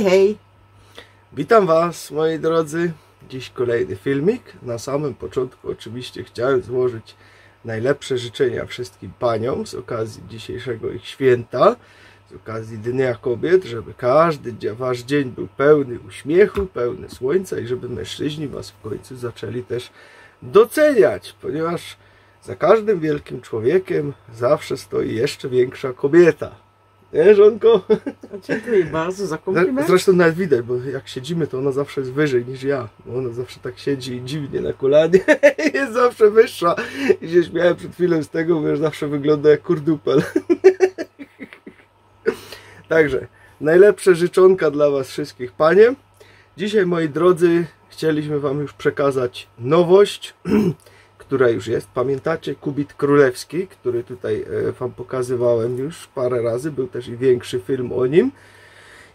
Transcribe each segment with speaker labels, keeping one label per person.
Speaker 1: Hej, hej!
Speaker 2: Witam Was, moi drodzy. Dziś kolejny filmik. Na samym początku oczywiście chciałem złożyć najlepsze życzenia wszystkim paniom z okazji dzisiejszego ich święta, z okazji Dnia Kobiet, żeby każdy Wasz dzień był pełny uśmiechu, pełny słońca i żeby mężczyźni Was w końcu zaczęli też doceniać, ponieważ za każdym wielkim człowiekiem zawsze stoi jeszcze większa kobieta. Nie, żonko?
Speaker 1: Dziękuję bardzo za komplement.
Speaker 2: Zresztą nawet widać, bo jak siedzimy, to ona zawsze jest wyżej niż ja. Bo ona zawsze tak siedzi dziwnie na kolanie. Jest zawsze wyższa. I się śmiałem przed chwilą z tego, bo zawsze wygląda jak kurdupel. Także najlepsze życzonka dla Was wszystkich, panie. Dzisiaj, moi drodzy, chcieliśmy Wam już przekazać nowość, która już jest. Pamiętacie Kubit Królewski, który tutaj Wam pokazywałem już parę razy. Był też i większy film o nim.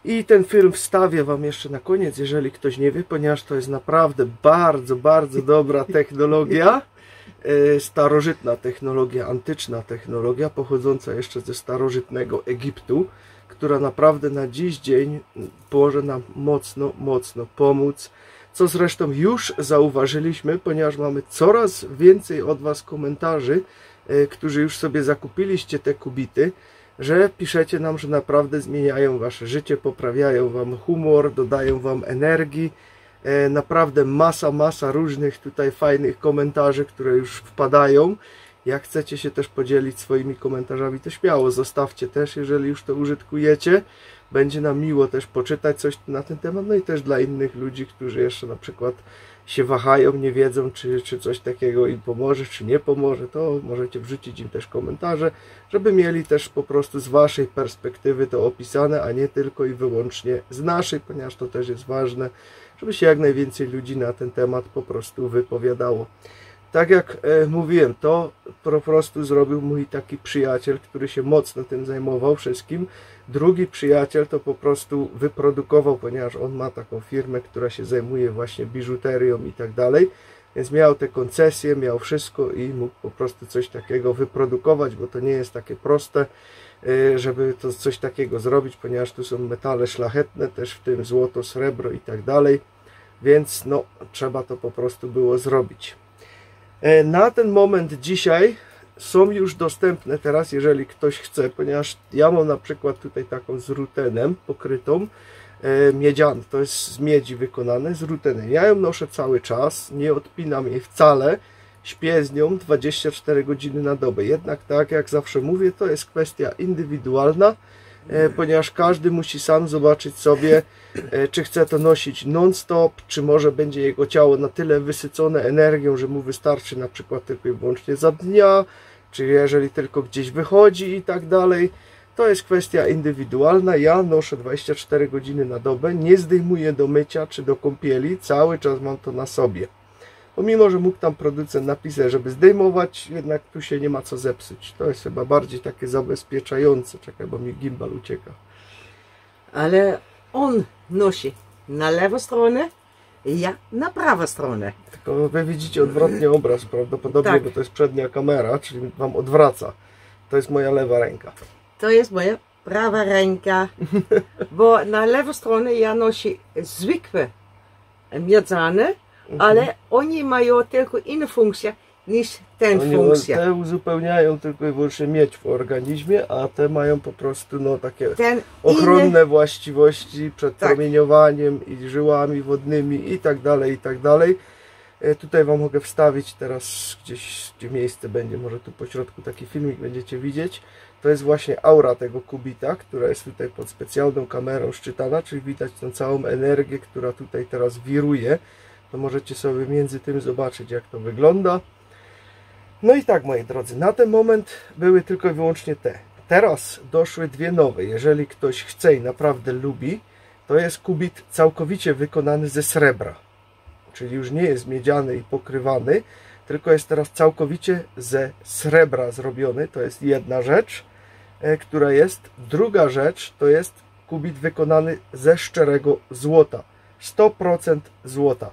Speaker 2: I ten film wstawię Wam jeszcze na koniec, jeżeli ktoś nie wie, ponieważ to jest naprawdę bardzo, bardzo dobra technologia. Starożytna technologia, antyczna technologia, pochodząca jeszcze ze starożytnego Egiptu, która naprawdę na dziś dzień może nam mocno, mocno pomóc. Co zresztą już zauważyliśmy, ponieważ mamy coraz więcej od Was komentarzy, którzy już sobie zakupiliście te kubity, że piszecie nam, że naprawdę zmieniają Wasze życie, poprawiają Wam humor, dodają Wam energii. Naprawdę masa różnych tutaj fajnych komentarzy, które już wpadają. Jak chcecie się też podzielić swoimi komentarzami, to śmiało zostawcie też, jeżeli już to użytkujecie. Będzie nam miło też poczytać coś na ten temat, no i też dla innych ludzi, którzy jeszcze na przykład się wahają, nie wiedzą, czy coś takiego im pomoże, czy nie pomoże, to możecie wrzucić im też komentarze, żeby mieli też po prostu z Waszej perspektywy to opisane, a nie tylko i wyłącznie z naszej, ponieważ to też jest ważne, żeby się jak najwięcej ludzi na ten temat po prostu wypowiadało. Tak jak mówiłem, to po prostu zrobił mój taki przyjaciel, który się mocno tym zajmował wszystkim. Drugi przyjaciel to po prostu wyprodukował, ponieważ on ma taką firmę, która się zajmuje właśnie biżuterią i tak dalej. Więc miał te koncesje, miał wszystko i mógł po prostu coś takiego wyprodukować, bo to nie jest takie proste, żeby to coś takiego zrobić, ponieważ tu są metale szlachetne, też w tym złoto, srebro i tak dalej. Więc no, trzeba to po prostu było zrobić. Na ten moment dzisiaj są już dostępne teraz, jeżeli ktoś chce, ponieważ ja mam na przykład tutaj taką z rutenem pokrytą, miedzianą, to jest z miedzi wykonane, z rutenem. Ja ją noszę cały czas, nie odpinam jej wcale, śpię z nią 24 godziny na dobę. Jednak tak jak zawsze mówię, to jest kwestia indywidualna, ponieważ każdy musi sam zobaczyć sobie, czy chce to nosić non-stop, czy może będzie jego ciało na tyle wysycone energią, że mu wystarczy na przykład tylko i wyłącznie za dnia, czy jeżeli tylko gdzieś wychodzi i tak dalej. To jest kwestia indywidualna. Ja noszę 24 godziny na dobę, nie zdejmuję do mycia czy do kąpieli, cały czas mam to na sobie. Pomimo, że mógł tam producent napisać, żeby zdejmować, jednak tu się nie ma co zepsuć. To jest chyba bardziej takie zabezpieczające. Czekaj, bo mi gimbal ucieka.
Speaker 1: Ale on nosi na lewą stronę, ja na prawą stronę.
Speaker 2: Tylko Wy widzicie odwrotnie obraz prawdopodobnie,
Speaker 1: Tak.
Speaker 2: bo to jest przednia kamera, czyli Wam odwraca. To jest moja lewa ręka.
Speaker 1: To jest moja prawa ręka, bo na lewą stronę ja noszę zwykłe miedziane, ale oni mają tylko inną funkcję niż ten funkcja.
Speaker 2: Te uzupełniają tylko i wyłącznie miedź w organizmie, a te mają po prostu no, takie ochronne właściwości przed promieniowaniem i żyłami wodnymi i tak dalej, i tak dalej. Tutaj Wam mogę wstawić teraz gdzieś, gdzie miejsce będzie, może tu po środku taki filmik będziecie widzieć. To jest właśnie aura tego kubita, która jest tutaj pod specjalną kamerą szczytana, czyli widać tą całą energię, która tutaj teraz wiruje. To możecie sobie między tym zobaczyć, jak to wygląda. No i tak, moi drodzy, na ten moment były tylko i wyłącznie te. Teraz doszły dwie nowe. Jeżeli ktoś chce i naprawdę lubi, to jest kubit całkowicie wykonany ze srebra. Czyli już nie jest miedziany i pokrywany, tylko jest teraz całkowicie ze srebra zrobiony. To jest jedna rzecz, która jest. Druga rzecz to jest kubit wykonany ze szczerego złota. 100% złota.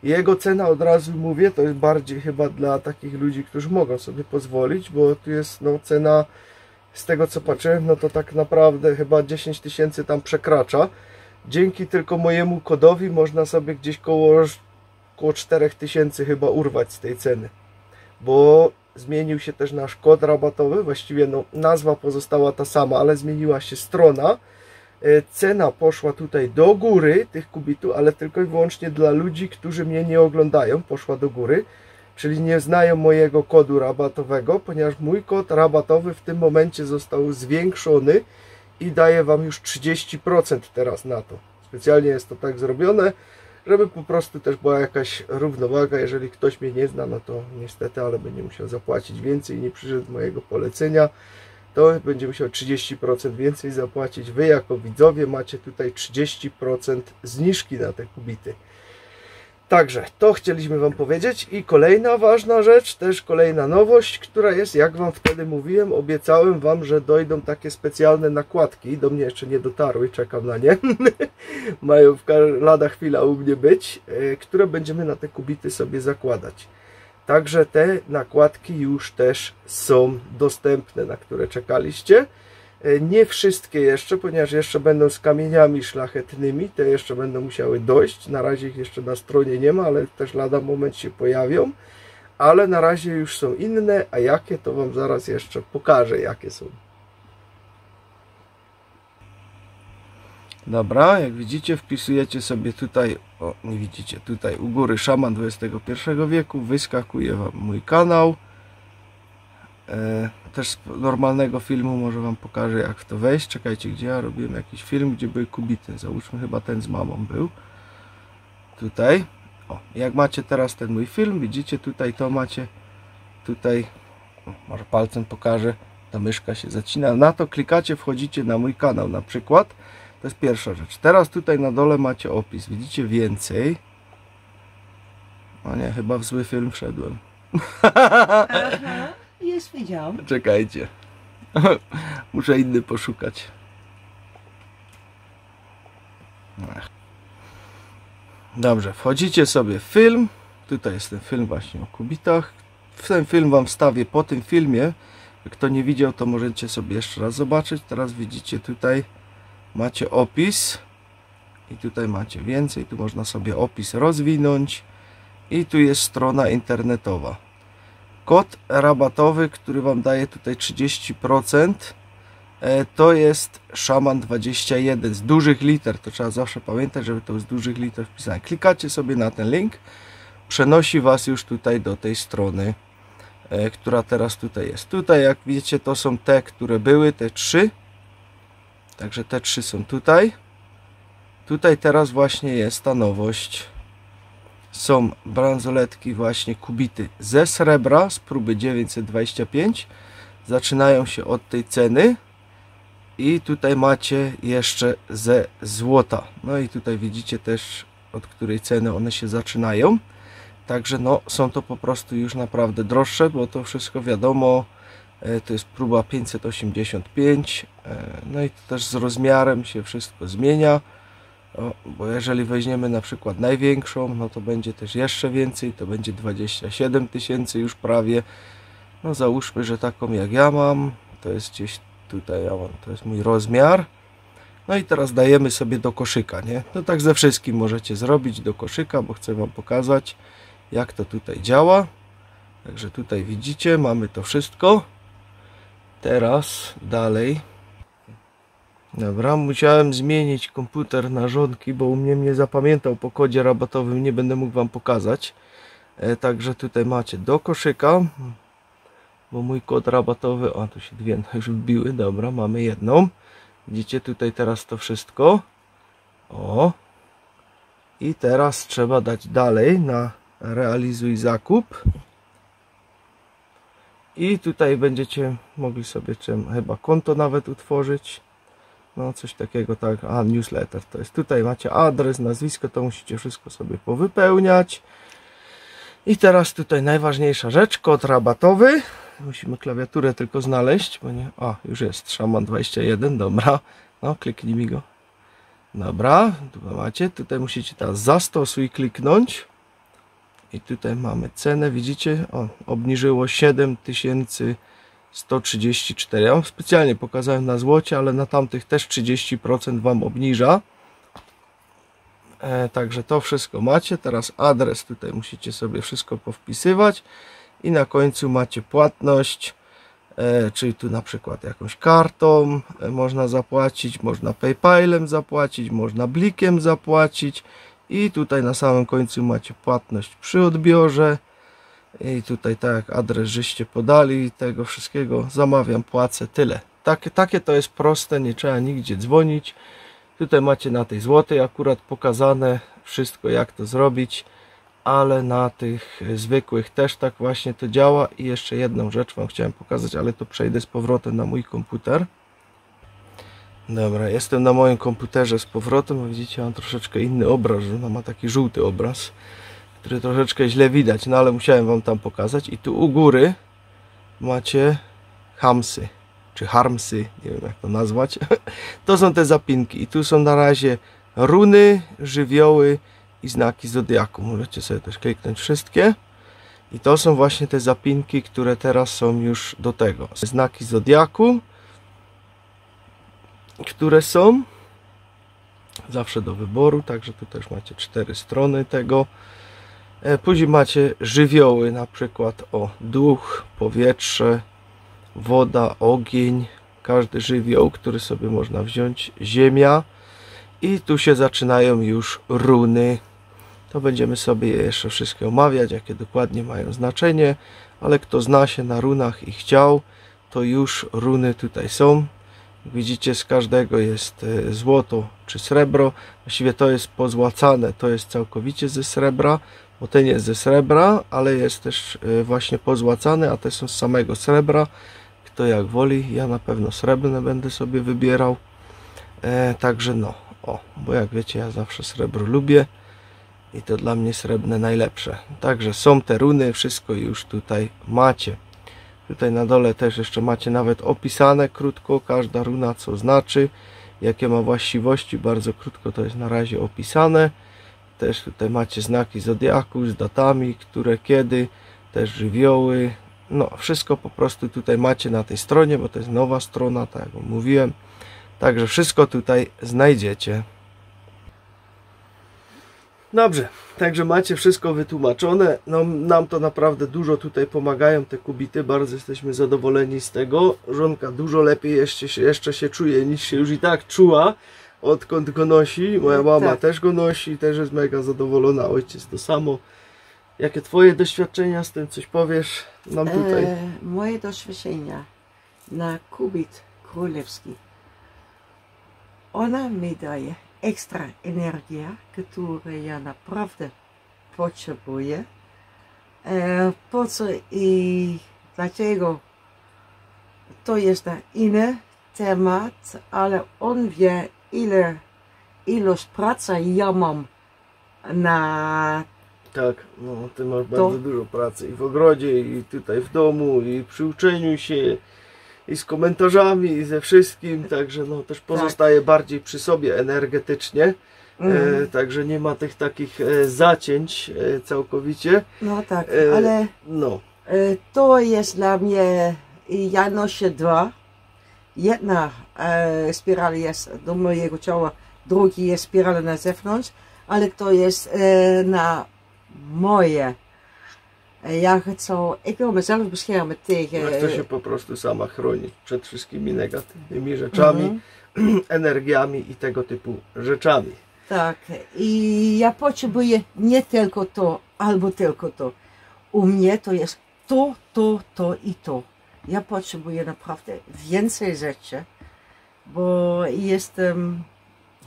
Speaker 2: Jego cena, od razu mówię, to jest bardziej chyba dla takich ludzi, którzy mogą sobie pozwolić, bo tu jest no, cena, z tego co patrzyłem, no to tak naprawdę chyba 10 000 tam przekracza. dzięki tylko mojemu kodowi można sobie gdzieś koło 4000 chyba urwać z tej ceny, bo zmienił się też nasz kod rabatowy, właściwie no, nazwa pozostała ta sama, ale zmieniła się strona. Cena poszła tutaj do góry tych kubitów, ale tylko i wyłącznie dla ludzi, którzy mnie nie oglądają, poszła do góry, czyli nie znają mojego kodu rabatowego, ponieważ mój kod rabatowy w tym momencie został zwiększony i daje Wam już 30% teraz na to. Specjalnie jest to tak zrobione, żeby po prostu też była jakaś równowaga. Jeżeli ktoś mnie nie zna, no to niestety, ale będzie musiał zapłacić więcej, nie przyszedł z mojego polecenia, to będzie musiał 30% więcej zapłacić. Wy jako widzowie macie tutaj 30% zniżki na te kubity. Także to chcieliśmy Wam powiedzieć. I kolejna ważna rzecz, też kolejna nowość, która jest, jak Wam wtedy mówiłem, obiecałem Wam, że dojdą takie specjalne nakładki. Do mnie jeszcze nie dotarły, czekam na nie. Mają lada chwila u mnie być, które będziemy na te kubity sobie zakładać. Także te nakładki już też są dostępne, na które czekaliście. Nie wszystkie jeszcze, ponieważ jeszcze będą z kamieniami szlachetnymi. Te jeszcze będą musiały dojść. Na razie ich jeszcze na stronie nie ma, ale też lada moment się pojawią. Ale na razie już są inne, a jakie to Wam zaraz jeszcze pokażę, jakie są. Dobra, jak widzicie, wpisujecie sobie tutaj, o nie widzicie, tutaj u góry szaman XXI wieku, wyskakuje Wam mój kanał. Też z normalnego filmu może Wam pokażę, jak w to wejść. Czekajcie, gdzie ja robiłem jakiś film, gdzie były kubity. Załóżmy, chyba ten z mamą był. Tutaj. O, jak macie teraz ten mój film, widzicie tutaj, to macie tutaj, może palcem pokażę, ta myszka się zacina. Na to klikacie, wchodzicie na mój kanał na przykład. To jest pierwsza rzecz. Teraz tutaj na dole macie opis. Widzicie więcej. O nie, chyba w zły film wszedłem.
Speaker 1: Aha, już widziałam.
Speaker 2: Czekajcie. Muszę inny poszukać. Dobrze, wchodzicie sobie w film. Tutaj jest ten film właśnie o kubitach. Ten film Wam wstawię po tym filmie. Kto nie widział, to możecie sobie jeszcze raz zobaczyć. Teraz widzicie tutaj macie opis. I tutaj macie więcej. Tu można sobie opis rozwinąć. I tu jest strona internetowa. Kod rabatowy, który Wam daje tutaj 30%, to jest Szaman 21 z dużych liter. To trzeba zawsze pamiętać, żeby to z dużych liter wpisane. Klikacie sobie na ten link, przenosi Was już tutaj do tej strony, która teraz tutaj jest. Tutaj, jak widzicie, to są te, które były, te 3. Także te 3 są tutaj. Tutaj teraz właśnie jest ta nowość. Są bransoletki, właśnie kubity ze srebra z próby 925. Zaczynają się od tej ceny. I tutaj macie jeszcze ze złota. No i tutaj widzicie też, od której ceny one się zaczynają. Także no, są to po prostu już naprawdę droższe, bo to wszystko wiadomo, to jest próba 585. No i to też z rozmiarem się wszystko zmienia. O, bo jeżeli weźmiemy na przykład największą, no to będzie też jeszcze więcej, to będzie 27 000 już prawie. No załóżmy, że taką jak ja mam, to jest gdzieś tutaj, ja mam, to jest mój rozmiar. No i teraz dajemy sobie do koszyka, nie? No tak ze wszystkim możecie zrobić do koszyka, bo chcę Wam pokazać, jak to tutaj działa. Także tutaj widzicie, mamy to wszystko. Teraz dalej. Dobra, musiałem zmienić komputer na żonki, bo u mnie zapamiętał po kodzie rabatowym, nie będę mógł Wam pokazać. Także tutaj macie do koszyka, bo mój kod rabatowy, o tu się dwie już wbiły, dobra, mamy jedną. Widzicie tutaj teraz to wszystko. O. I teraz trzeba dać dalej na realizuj zakup. I tutaj będziecie mogli sobie chyba konto nawet utworzyć. No coś takiego, tak, a newsletter to jest. Tutaj macie adres, nazwisko, to musicie wszystko sobie powypełniać. I teraz tutaj najważniejsza rzecz, kod rabatowy. Musimy klawiaturę tylko znaleźć, bo nie... A, już jest, Szaman 21, dobra. No, kliknij mi go. Dobra, tu macie, tutaj musicie teraz zastosuj kliknąć. I tutaj mamy cenę, widzicie, o, obniżyło 7134. Ja Wam specjalnie pokazałem na złocie, ale na tamtych też 30% Wam obniża. Także to wszystko macie. Teraz adres tutaj musicie sobie wszystko powpisywać i na końcu macie płatność, czyli tu na przykład jakąś kartą można zapłacić, można PayPalem zapłacić, można blikiem zapłacić i tutaj na samym końcu macie płatność przy odbiorze i tutaj tak jak adres żeście podali, tego wszystkiego zamawiam, płacę, tyle. Takie to jest proste, nie trzeba nigdzie dzwonić. Tutaj macie na tej złotej akurat pokazane wszystko, jak to zrobić, ale na tych zwykłych też tak właśnie to działa. I jeszcze jedną rzecz wam chciałem pokazać, ale to przejdę z powrotem na mój komputer. Dobra, jestem na moim komputerze z powrotem. Widzicie, mam troszeczkę inny obraz, że ona ma taki żółty obraz, który troszeczkę źle widać, no ale musiałem wam tam pokazać. I tu u góry macie hamsy, czy harmsy, nie wiem jak to nazwać. To są te zapinki i tu są na razie runy, żywioły i znaki zodiaku. Możecie sobie też kliknąć wszystkie. I to są właśnie te zapinki, które teraz są już do tego. Znaki zodiaku, które są zawsze do wyboru, także tu też macie 4 strony tego. Później macie żywioły, na przykład duch, powietrze, woda, ogień, każdy żywioł, który sobie można wziąć, ziemia i tu się zaczynają już runy. To będziemy sobie je jeszcze wszystkie omawiać, jakie dokładnie mają znaczenie, ale kto zna się na runach i chciał, to już runy tutaj są. Widzicie, z każdego jest złoto czy srebro. Właściwie to jest pozłacane, to jest całkowicie ze srebra, bo ten jest ze srebra, ale jest też właśnie pozłacany, a te są z samego srebra. Kto jak woli, ja na pewno srebrne będę sobie wybierał. Także no, bo jak wiecie, ja zawsze srebro lubię i to dla mnie srebrne najlepsze. Także są te runy, wszystko już tutaj macie. Tutaj na dole też jeszcze macie nawet opisane krótko, każda runa co znaczy, jakie ma właściwości, bardzo krótko to jest na razie opisane. Też tutaj macie znaki zodiaku z datami, które kiedy, też żywioły. No wszystko po prostu tutaj macie na tej stronie, bo to jest nowa strona, tak jak mówiłem. Także wszystko tutaj znajdziecie. Dobrze, także macie wszystko wytłumaczone. No, nam to naprawdę dużo tutaj pomagają te kubity, bardzo jesteśmy zadowoleni z tego. Żonka dużo lepiej jeszcze się czuje niż się już i tak czuła, odkąd go nosi. Moja mama
Speaker 1: tak.
Speaker 2: też go nosi, też jest mega zadowolona, ojciec to samo. Jakie twoje doświadczenia z tym, coś powiesz nam tutaj?
Speaker 1: Moje doświadczenia na kubit królewski, ona mi daje ekstra energia, której ja naprawdę potrzebuję. Po co i dlaczego to jest inny temat, ale on wie, ilość pracy ja mam na...
Speaker 2: Tak, no ty masz bardzo dużo pracy i w ogrodzie, i tutaj w domu, i przy uczeniu się, i z komentarzami, i ze wszystkim, także no też pozostaje bardziej przy sobie energetycznie, także nie ma tych takich zacięć całkowicie.
Speaker 1: No tak, ale
Speaker 2: no.
Speaker 1: To jest dla mnie, ja noszę 2. Jedna spirala jest do mojego ciała, drugi jest spirala na zewnątrz, ale to jest na moje. Ja wil mezelf beschermen tegen...
Speaker 2: Ja chcę się po prostu sama chronić przed wszystkimi negatywnymi rzeczami, energiami i tego typu rzeczami.
Speaker 1: Tak, i ja potrzebuję nie tylko to, albo tylko to. U mnie to jest to i to. Ja potrzebuję naprawdę więcej rzeczy, bo jestem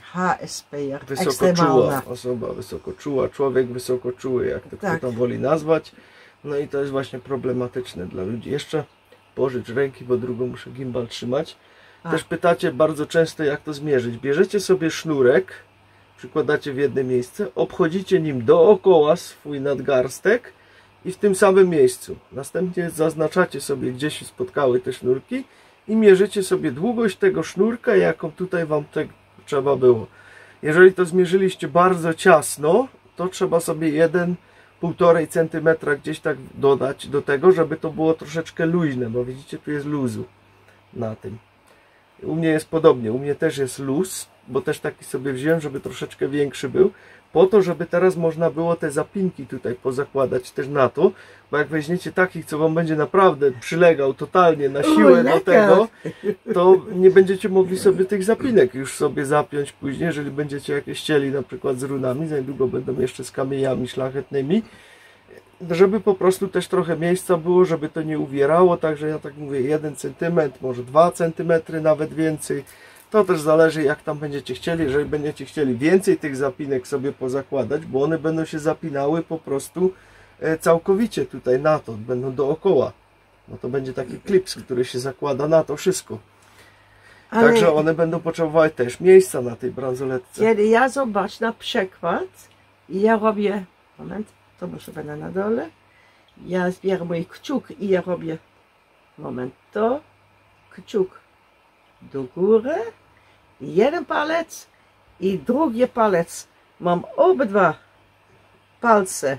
Speaker 1: HSP-er,
Speaker 2: wysokoczuła osoba, wysokoczuła, człowiek wysokoczuły, jak to kto tam woli nazwać. No i to jest właśnie problematyczne dla ludzi. Jeszcze pożycz ręki, bo drugą muszę gimbal trzymać. Też pytacie bardzo często, jak to zmierzyć. Bierzecie sobie sznurek, przykładacie w jedno miejsce, obchodzicie nim dookoła swój nadgarstek i w tym samym miejscu. Następnie zaznaczacie sobie, gdzie się spotkały te sznurki i mierzycie sobie długość tego sznurka, jaką tutaj wam trzeba było. Jeżeli to zmierzyliście bardzo ciasno, to trzeba sobie 1,5 cm gdzieś tak dodać do tego, żeby to było troszeczkę luźne, bo widzicie, tu jest luzu na tym. U mnie jest podobnie, u mnie też jest luz, bo też taki sobie wziąłem, żeby troszeczkę większy był, po to, żeby teraz można było te zapinki tutaj pozakładać też na to, bo jak weźmiecie takich, co wam będzie naprawdę przylegał totalnie na siłę do tego, to nie będziecie mogli sobie tych zapinek już sobie zapiąć później, jeżeli będziecie jakieś chcieli na przykład z runami, za niedługo będą jeszcze z kamieniami szlachetnymi, żeby po prostu też trochę miejsca było, żeby to nie uwierało, także ja tak mówię 1 cm, może 2 cm, nawet więcej. To też zależy, jak tam będziecie chcieli. Jeżeli będziecie chcieli więcej tych zapinek sobie pozakładać, bo one będą się zapinały po prostu całkowicie tutaj na to, będą dookoła. No to będzie taki klips, który się zakłada na to wszystko. Ale także one będą potrzebowały też miejsca na tej bransoletce.
Speaker 1: Kiedy ja zobacz na przykład, ja robię, moment, to muszę będę na dole, ja zbieram mój kciuk i ja robię, moment, to, kciuk do góry, jeden palec i drugi palec. Mam obydwa palce.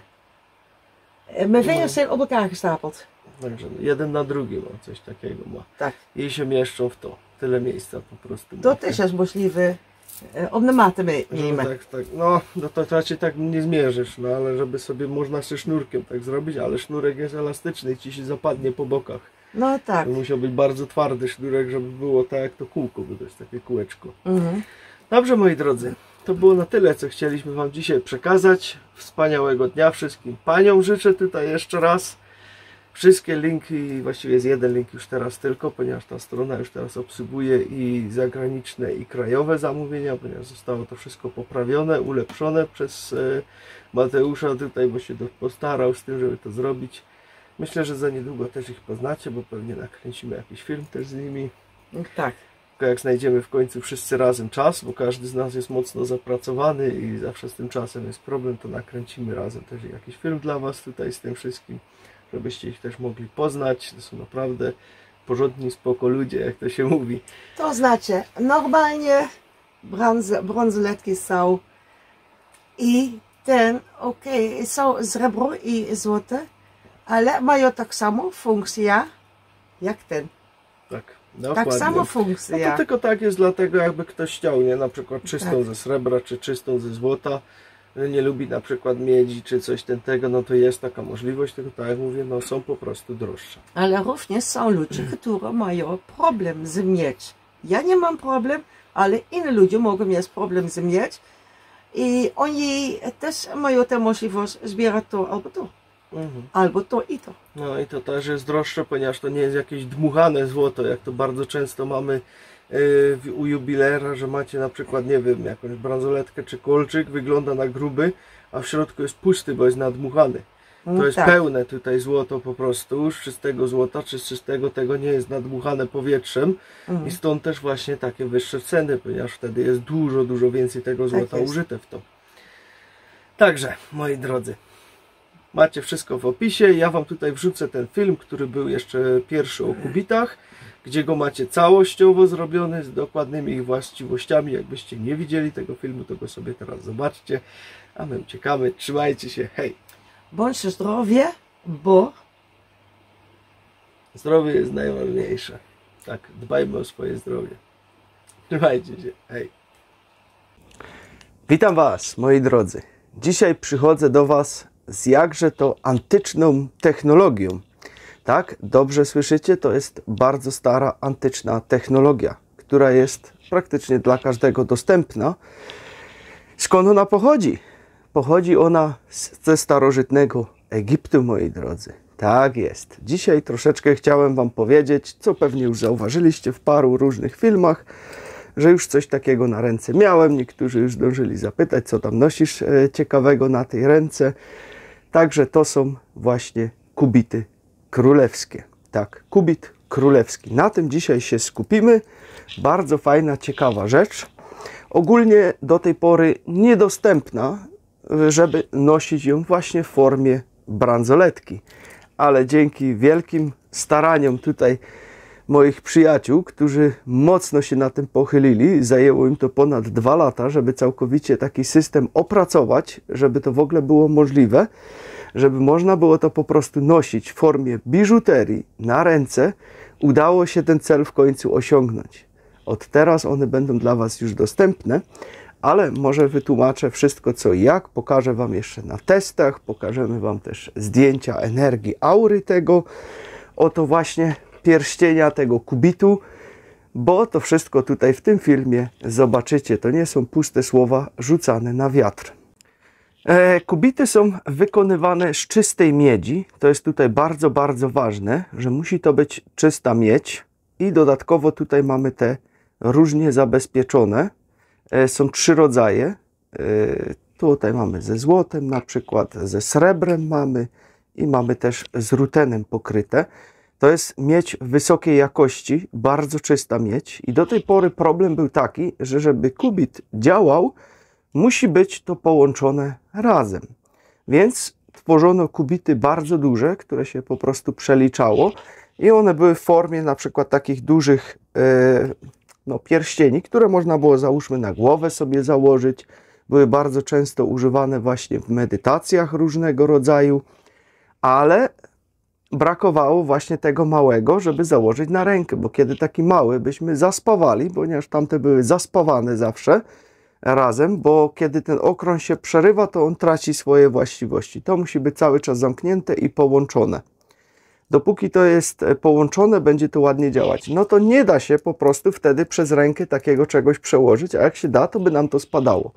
Speaker 1: Mijn vingers zijn op elkaar gestapeld.
Speaker 2: Także jeden na drugim, coś takiego ma.
Speaker 1: Tak.
Speaker 2: I się mieszczą w to. Tyle miejsca po prostu.
Speaker 1: To też jest możliwe. Om de maat te nemen.
Speaker 2: Tak. No to raczej tak nie zmierzysz, no ale żeby sobie można się sznurkiem tak zrobić, ale sznurek jest elastyczny i ci się zapadnie po bokach.
Speaker 1: No tak.
Speaker 2: To musiał być bardzo twardy sznurek, żeby było tak jak to kółko, bo to jest takie kółeczko.
Speaker 1: Mhm.
Speaker 2: Dobrze, moi drodzy, to było na tyle, co chcieliśmy wam dzisiaj przekazać. Wspaniałego dnia wszystkim paniom życzę tutaj jeszcze raz. Wszystkie linki, właściwie jest jeden link już teraz tylko, ponieważ ta strona już teraz obsługuje i zagraniczne, i krajowe zamówienia, ponieważ zostało to wszystko poprawione, ulepszone przez Mateusza tutaj, bo się postarał z tym, żeby to zrobić. Myślę, że za niedługo też ich poznacie, bo pewnie nakręcimy jakiś film też z nimi.
Speaker 1: Tak.
Speaker 2: Tylko jak znajdziemy w końcu wszyscy razem czas, bo każdy z nas jest mocno zapracowany i zawsze z tym czasem jest problem, to nakręcimy razem też jakiś film dla was tutaj z tym wszystkim, żebyście ich też mogli poznać. To są naprawdę porządni, spoko ludzie, jak to się mówi.
Speaker 1: To znaczy, normalnie bransoletki są i ten, okej, są srebro i złote, ale mają tak samo funkcję jak ten.
Speaker 2: Tak, dokładnie.
Speaker 1: Tak samo funkcja.
Speaker 2: No to tylko tak jest dlatego, jakby ktoś chciał, nie? Na przykład czystą ze srebra, czy czystą ze złota, nie lubi na przykład miedzi, czy coś tego, no to jest taka możliwość, tylko tak jak mówię, no są po prostu droższe.
Speaker 1: Ale również są ludzie, którzy mają problem z miedź. Ja nie mam problem, ale inni ludzie mogą mieć problem z miedź i oni też mają tę możliwość zbierać to albo to. Albo to i to.
Speaker 2: No i to też jest droższe, ponieważ to nie jest jakieś dmuchane złoto, jak to bardzo często mamy u jubilera, że macie na przykład, nie wiem, jakąś bransoletkę czy kolczyk, wygląda na gruby, a w środku jest pusty, bo jest nadmuchany. To jest pełne tutaj złoto po prostu, z czystego złota, czy z czystego tego nie jest nadmuchane powietrzem i stąd też właśnie takie wyższe ceny, ponieważ wtedy jest dużo więcej tego złota użyte w to. Także, moi drodzy, macie wszystko w opisie. Ja wam tutaj wrzucę ten film, który był jeszcze pierwszy o kubitach, gdzie go macie całościowo zrobiony z dokładnymi ich właściwościami. Jakbyście nie widzieli tego filmu, to go sobie teraz zobaczcie. A my uciekamy. Trzymajcie się. Hej!
Speaker 1: Bądźcie zdrowie, bo
Speaker 2: zdrowie jest najważniejsze. Tak, dbajmy o swoje zdrowie. Trzymajcie się. Hej! Witam was, moi drodzy. Dzisiaj przychodzę do was z jakże to antyczną technologią. Tak, dobrze słyszycie, to jest bardzo stara, antyczna technologia, która jest praktycznie dla każdego dostępna. Skąd ona pochodzi? Pochodzi ona ze starożytnego Egiptu, moi drodzy. Tak jest. Dzisiaj troszeczkę chciałem wam powiedzieć, co pewnie już zauważyliście w paru różnych filmach, że już coś takiego na ręce miałem. Niektórzy już zdążyli zapytać, co tam nosisz ciekawego na tej ręce. Także to są właśnie kubity królewskie. Tak, kubit królewski. Na tym dzisiaj się skupimy. Bardzo fajna, ciekawa rzecz. Ogólnie do tej pory niedostępna, żeby nosić ją właśnie w formie bransoletki. Ale dzięki wielkim staraniom tutaj moich przyjaciół, którzy mocno się na tym pochylili, zajęło im to ponad 2 lata, żeby całkowicie taki system opracować, żeby to w ogóle było możliwe, żeby można było to po prostu nosić w formie biżuterii na ręce, udało się ten cel w końcu osiągnąć. Od teraz one będą dla Was już dostępne, ale może wytłumaczę wszystko co i jak, pokażę Wam jeszcze na testach, pokażemy Wam też zdjęcia energii aury tego oto właśnie pierścienia, tego kubitu, bo to wszystko tutaj w tym filmie zobaczycie, to nie są puste słowa rzucane na wiatr. Kubity są wykonywane z czystej miedzi, to jest tutaj bardzo, bardzo ważne, że musi to być czysta miedź i dodatkowo tutaj mamy te różnie zabezpieczone, są 3 rodzaje, tutaj mamy ze złotem na przykład, ze srebrem mamy i mamy też z rutenem pokryte. To jest miedź wysokiej jakości, bardzo czysta miedź i do tej pory problem był taki, że żeby kubit działał, musi być to połączone razem. Więc tworzono kubity bardzo duże, które się po prostu przeliczało i one były w formie na przykład takich dużych pierścieni, które można było załóżmy na głowę sobie założyć. Były bardzo często używane właśnie w medytacjach różnego rodzaju, ale brakowało właśnie tego małego, żeby założyć na rękę, bo kiedy taki mały byśmy zaspawali, ponieważ tamte były zaspawane zawsze razem, bo kiedy ten okrąg się przerywa, to on traci swoje właściwości. To musi być cały czas zamknięte i połączone. Dopóki to jest połączone, będzie to ładnie działać. No to nie da się po prostu wtedy przez rękę takiego czegoś przełożyć, a jak się da, to by nam to spadało.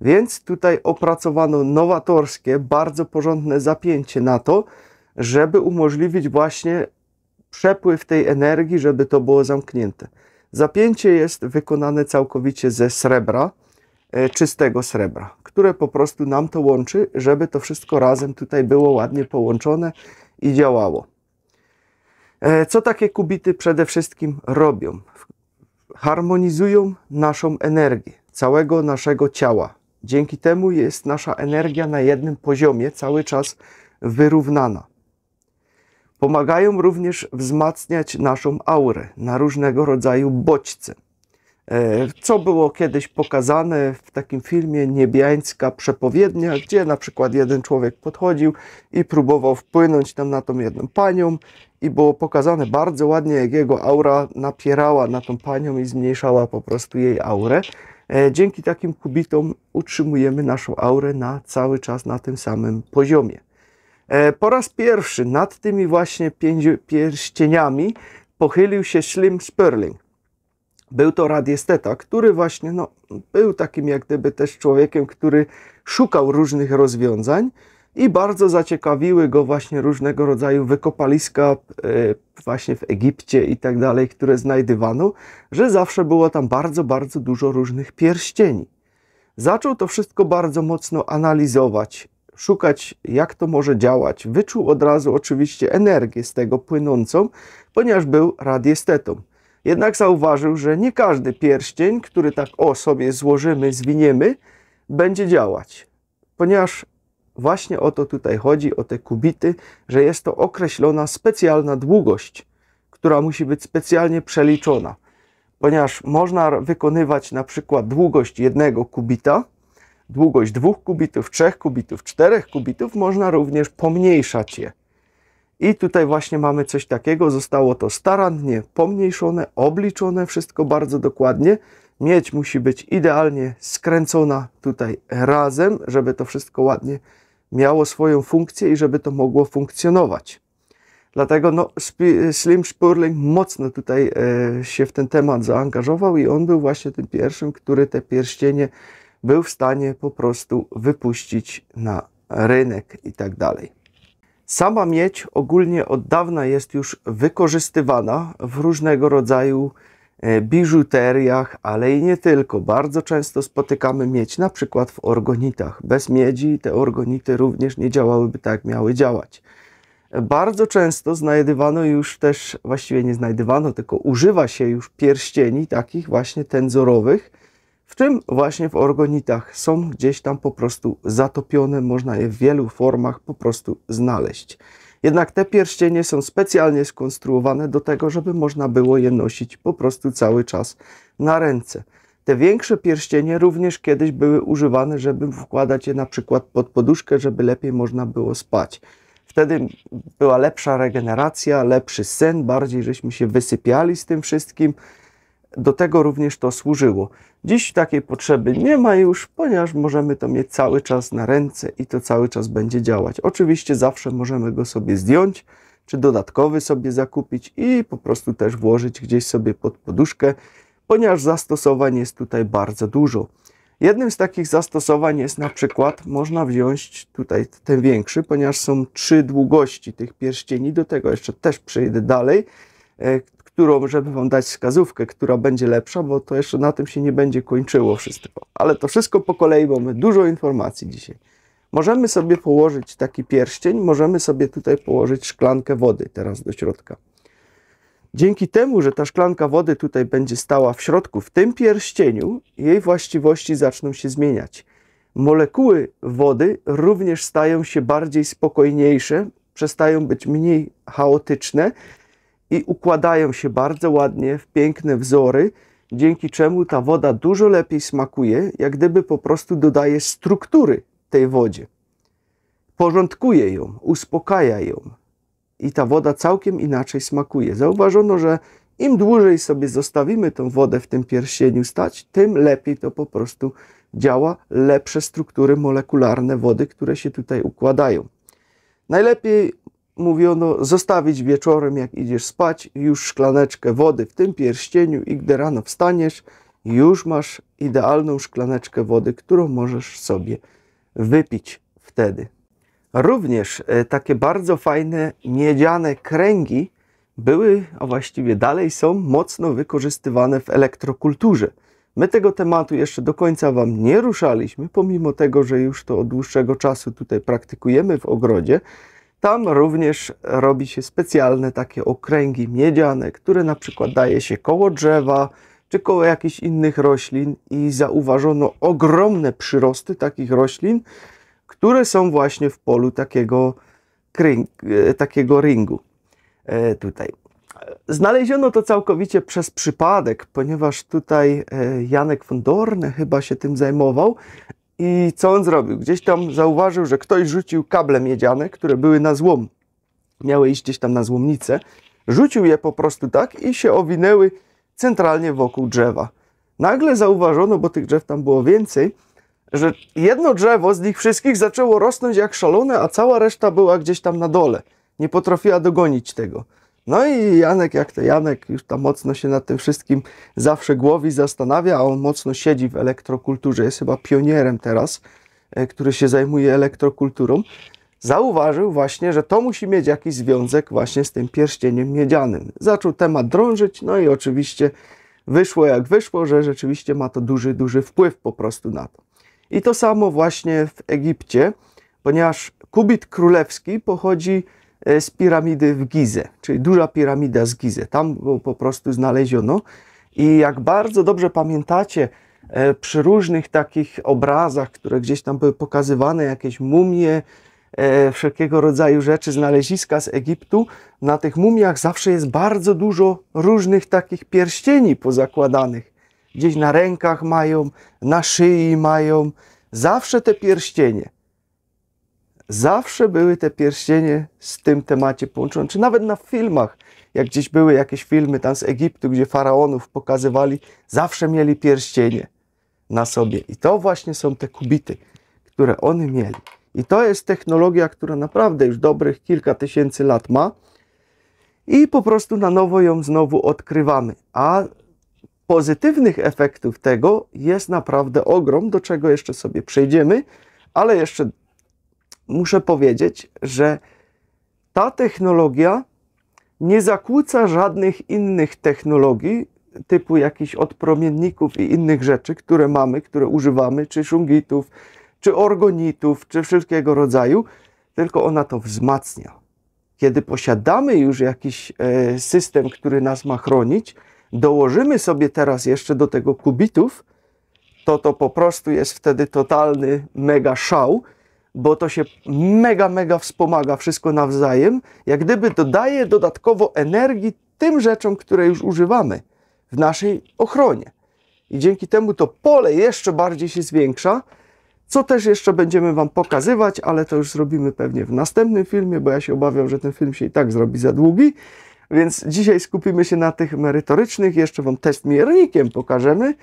Speaker 2: Więc tutaj opracowano nowatorskie, bardzo porządne zapięcie na to, żeby umożliwić właśnie przepływ tej energii, żeby to było zamknięte. Zapięcie jest wykonane całkowicie ze srebra, czystego srebra, które po prostu nam to łączy, żeby to wszystko razem tutaj było ładnie połączone i działało. Co takie kubity przede wszystkim robią? Harmonizują naszą energię, całego naszego ciała. Dzięki temu jest nasza energia na jednym poziomie, cały czas wyrównana. Pomagają również wzmacniać naszą aurę na różnego rodzaju bodźce. Co było kiedyś pokazane w takim filmie Niebiańska przepowiednia, gdzie na przykład jeden człowiek podchodził i próbował wpłynąć tam na tą jedną panią i było pokazane bardzo ładnie, jak jego aura napierała na tą panią i zmniejszała po prostu jej aurę. Dzięki takim kubitom utrzymujemy naszą aurę na cały czas na tym samym poziomie. Po raz pierwszy nad tymi właśnie 5 pierścieniami pochylił się Slim Sperling. Był to radiesteta, który właśnie był takim jak gdyby też człowiekiem, który szukał różnych rozwiązań i bardzo zaciekawiły go właśnie różnego rodzaju wykopaliska właśnie w Egipcie i tak dalej, które znajdywano, że zawsze było tam bardzo, bardzo dużo różnych pierścieni. Zaczął to wszystko bardzo mocno analizować, szukać jak to może działać. Wyczuł od razu oczywiście energię z tego płynącą, ponieważ był radiestetą. Jednak zauważył, że nie każdy pierścień, który tak sobie złożymy, zwiniemy, będzie działać. Ponieważ właśnie o to tutaj chodzi, o te kubity, że jest to określona specjalna długość, która musi być specjalnie przeliczona. Ponieważ można wykonywać na przykład długość jednego kubita, długość 2 kubitów, 3 kubitów, 4 kubitów, można również pomniejszać je. I tutaj właśnie mamy coś takiego, zostało to starannie pomniejszone, obliczone, wszystko bardzo dokładnie. Miedź musi być idealnie skręcona tutaj razem, żeby to wszystko ładnie miało swoją funkcję i żeby to mogło funkcjonować. Dlatego Slim Sperling mocno tutaj się w ten temat zaangażował i on był właśnie tym pierwszym, który te pierścienie był w stanie po prostu wypuścić na rynek i tak dalej. Sama miedź ogólnie od dawna jest już wykorzystywana w różnego rodzaju biżuteriach, ale i nie tylko. Bardzo często spotykamy miedź na przykład w orgonitach. Bez miedzi te orgonity również nie działałyby tak, jak miały działać. Bardzo często znajdywano już też, właściwie nie znajdywano, tylko używa się już pierścieni takich właśnie tenzorowych, w czym właśnie w orgonitach są gdzieś tam po prostu zatopione, można je w wielu formach po prostu znaleźć. Jednak te pierścienie są specjalnie skonstruowane do tego, żeby można było je nosić po prostu cały czas na ręce. Te większe pierścienie również kiedyś były używane, żeby wkładać je na przykład pod poduszkę, żeby lepiej można było spać. Wtedy była lepsza regeneracja, lepszy sen, bardziej żeśmy się wysypiali z tym wszystkim. do tego również to służyło. Dziś takiej potrzeby nie ma już, ponieważ możemy to mieć cały czas na ręce i to cały czas będzie działać. Oczywiście zawsze możemy go sobie zdjąć, czy dodatkowy sobie zakupić i po prostu też włożyć gdzieś sobie pod poduszkę, ponieważ zastosowań jest tutaj bardzo dużo. Jednym z takich zastosowań jest na przykład, można wziąć tutaj ten większy, ponieważ są 3 długości tych pierścieni, do tego jeszcze też przejdę dalej, którą, żeby wam dać wskazówkę, która będzie lepsza, bo to jeszcze na tym się nie będzie kończyło wszystko. Ale to wszystko po kolei, bo mamy dużo informacji dzisiaj. Możemy sobie położyć taki pierścień, możemy sobie tutaj położyć szklankę wody teraz do środka. Dzięki temu, że ta szklanka wody tutaj będzie stała w środku, w tym pierścieniu, jej właściwości zaczną się zmieniać. Molekuły wody również stają się bardziej spokojniejsze, przestają być mniej chaotyczne i układają się bardzo ładnie w piękne wzory, dzięki czemu ta woda dużo lepiej smakuje, jak gdyby po prostu dodaje struktury tej wodzie. Porządkuje ją, uspokaja ją. I ta woda całkiem inaczej smakuje. Zauważono, że im dłużej sobie zostawimy tą wodę w tym pierścieniu stać, tym lepiej to po prostu działa, lepsze struktury molekularne wody, które się tutaj układają. Najlepiej, mówiono, zostawić wieczorem, jak idziesz spać, już szklaneczkę wody w tym pierścieniu i gdy rano wstaniesz, już masz idealną szklaneczkę wody, którą możesz sobie wypić wtedy. Również takie bardzo fajne miedziane kręgi były, a właściwie dalej są, mocno wykorzystywane w elektrokulturze. My tego tematu jeszcze do końca wam nie ruszaliśmy, pomimo tego, że już to od dłuższego czasu tutaj praktykujemy w ogrodzie. Tam również robi się specjalne takie okręgi miedziane, które na przykład daje się koło drzewa, czy koło jakichś innych roślin i zauważono ogromne przyrosty takich roślin, które są właśnie w polu takiego ringu tutaj. Znaleziono to całkowicie przez przypadek, ponieważ tutaj Janek von Dorne chyba się tym zajmował i co on zrobił? Gdzieś tam zauważył, że ktoś rzucił kable miedziane, które były na złom, miały iść gdzieś tam na złomnicę, rzucił je po prostu tak i się owinęły centralnie wokół drzewa. Nagle zauważono, bo tych drzew tam było więcej, że jedno drzewo z nich wszystkich zaczęło rosnąć jak szalone, a cała reszta była gdzieś tam na dole. Nie potrafiła dogonić tego. No i Janek, jak to Janek, już tam mocno się nad tym wszystkim zawsze głowi, zastanawia, a on mocno siedzi w elektrokulturze, jest chyba pionierem teraz, który się zajmuje elektrokulturą. Zauważył właśnie, że to musi mieć jakiś związek właśnie z tym pierścieniem miedzianym. Zaczął temat drążyć, no i oczywiście wyszło jak wyszło, że rzeczywiście ma to duży wpływ po prostu na to. I to samo właśnie w Egipcie, ponieważ kubit królewski pochodzi z piramidy w Gizę, czyli duża piramida z Gizy. Tam go po prostu znaleziono i jak bardzo dobrze pamiętacie, przy różnych takich obrazach, które gdzieś tam były pokazywane, jakieś mumie, wszelkiego rodzaju rzeczy, znaleziska z Egiptu, na tych mumiach zawsze jest bardzo dużo różnych takich pierścieni pozakładanych. Gdzieś na rękach mają, na szyi mają, zawsze te pierścienie. Zawsze były te pierścienie z tym temacie połączone, czy nawet na filmach, jak gdzieś były jakieś filmy tam z Egiptu, gdzie faraonów pokazywali, zawsze mieli pierścienie na sobie. I to właśnie są te kubity, które oni mieli. I to jest technologia, która naprawdę już dobrych kilka tysięcy lat ma i po prostu na nowo ją znowu odkrywamy. A pozytywnych efektów tego jest naprawdę ogrom, do czego jeszcze sobie przejdziemy, ale jeszcze muszę powiedzieć, że ta technologia nie zakłóca żadnych innych technologii, typu jakichś odpromienników i innych rzeczy, które mamy, które używamy, czy szungitów, czy orgonitów, czy wszelkiego rodzaju, tylko ona to wzmacnia. Kiedy posiadamy już jakiś system, który nas ma chronić, dołożymy sobie teraz jeszcze do tego kubitów, to po prostu jest wtedy totalny mega szał, bo to się mega wspomaga wszystko nawzajem, jak gdyby dodaje dodatkowo energii tym rzeczom, które już używamy w naszej ochronie. I dzięki temu to pole jeszcze bardziej się zwiększa, co też jeszcze będziemy wam pokazywać, ale to już zrobimy pewnie w następnym filmie, bo ja się obawiam, że ten film się i tak zrobi za długi. Więc dzisiaj skupimy się na tych merytorycznych. Jeszcze Wam test miernikiem pokażemy,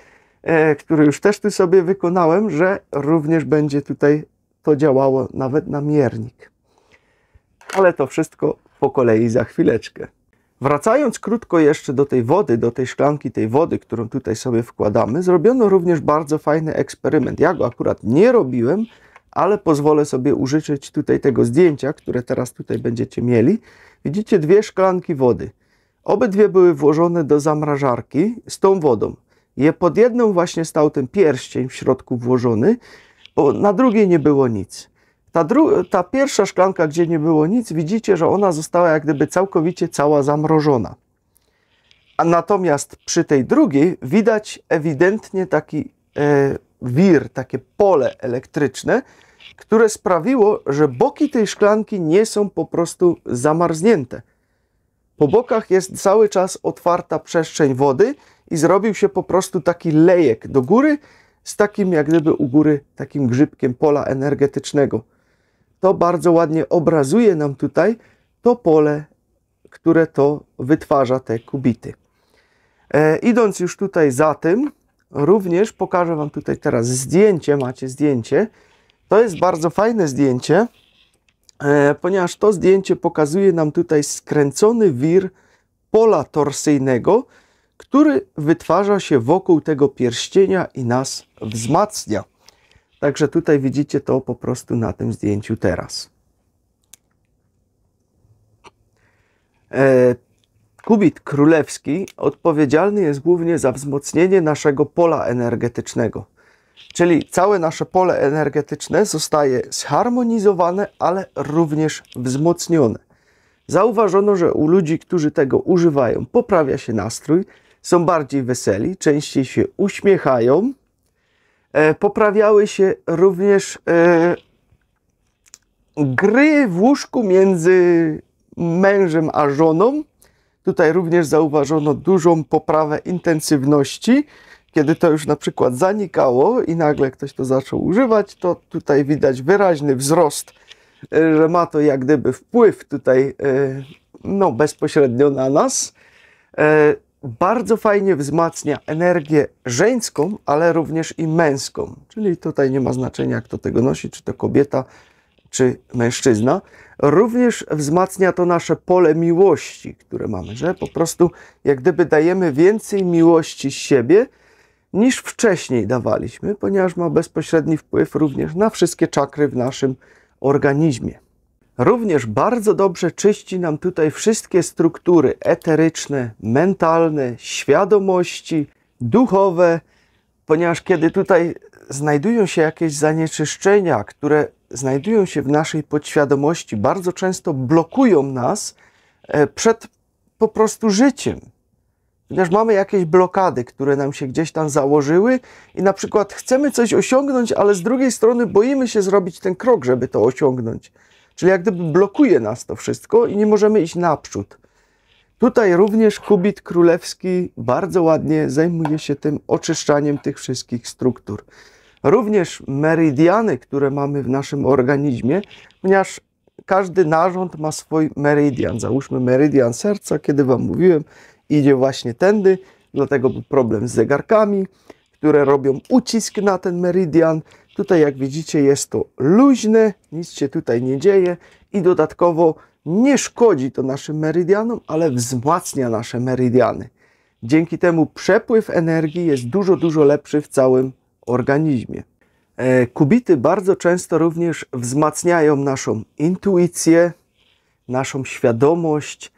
Speaker 2: który już też tu sobie wykonałem, że również będzie tutaj to działało nawet na miernik. Ale to wszystko po kolei za chwileczkę. Wracając krótko jeszcze do tej wody, do tej szklanki tej wody, którą tutaj sobie wkładamy, zrobiono również bardzo fajny eksperyment. Ja go akurat nie robiłem, ale pozwolę sobie użyczyć tutaj tego zdjęcia, które teraz tutaj będziecie mieli. Widzicie dwie szklanki wody. Obydwie były włożone do zamrażarki z tą wodą. Pod jedną właśnie stał ten pierścień w środku włożony, bo na drugiej nie było nic. Ta pierwsza szklanka, gdzie nie było nic, widzicie, że ona została jak gdyby całkowicie cała zamrożona. A natomiast przy tej drugiej widać ewidentnie taki wir, takie pole elektryczne, które sprawiło, że boki tej szklanki nie są po prostu zamarznięte. Po bokach jest cały czas otwarta przestrzeń wody i zrobił się po prostu taki lejek do góry z takim jak gdyby u góry takim grzybkiem pola energetycznego. To bardzo ładnie obrazuje nam tutaj to pole, które to wytwarza te kubity. Idąc już tutaj za tym, również pokażę Wam tutaj teraz zdjęcie, macie zdjęcie. To jest bardzo fajne zdjęcie, ponieważ to zdjęcie pokazuje nam tutaj skręcony wir pola torsyjnego, który wytwarza się wokół tego pierścienia i nas wzmacnia. Także tutaj widzicie to po prostu na tym zdjęciu teraz. Kubit królewski odpowiedzialny jest głównie za wzmocnienie naszego pola energetycznego. Czyli całe nasze pole energetyczne zostaje zharmonizowane, ale również wzmocnione. Zauważono, że u ludzi, którzy tego używają, poprawia się nastrój, są bardziej weseli, częściej się uśmiechają. Poprawiały się również gry w łóżku między mężem a żoną. Tutaj również zauważono dużą poprawę intensywności. Kiedy to już na przykład zanikało i nagle ktoś to zaczął używać, to tutaj widać wyraźny wzrost, że ma to jak gdyby wpływ tutaj no, bezpośrednio na nas. Bardzo fajnie wzmacnia energię żeńską, ale również i męską. Czyli tutaj nie ma znaczenia, kto tego nosi, czy to kobieta, czy mężczyzna. Również wzmacnia to nasze pole miłości, które mamy, że po prostu jak gdyby dajemy więcej miłości z siebie, niż wcześniej dawaliśmy, ponieważ ma bezpośredni wpływ również na wszystkie czakry w naszym organizmie. Również bardzo dobrze czyści nam tutaj wszystkie struktury eteryczne, mentalne, świadomości, duchowe, ponieważ kiedy tutaj znajdują się jakieś zanieczyszczenia, które znajdują się w naszej podświadomości, bardzo często blokują nas przed po prostu życiem. Ponieważ mamy jakieś blokady, które nam się gdzieś tam założyły i na przykład chcemy coś osiągnąć, ale z drugiej strony boimy się zrobić ten krok, żeby to osiągnąć. Czyli jak gdyby blokuje nas to wszystko i nie możemy iść naprzód. Tutaj również kubit królewski bardzo ładnie zajmuje się tym oczyszczaniem tych wszystkich struktur. Również meridiany, które mamy w naszym organizmie, ponieważ każdy narząd ma swój meridian. Załóżmy meridian serca, kiedy Wam mówiłem, idzie właśnie tędy, dlatego był problem z zegarkami, które robią ucisk na ten meridian. Tutaj jak widzicie jest to luźne, nic się tutaj nie dzieje i dodatkowo nie szkodzi to naszym meridianom, ale wzmacnia nasze meridiany. Dzięki temu przepływ energii jest dużo lepszy w całym organizmie. Kubity bardzo często również wzmacniają naszą intuicję, naszą świadomość,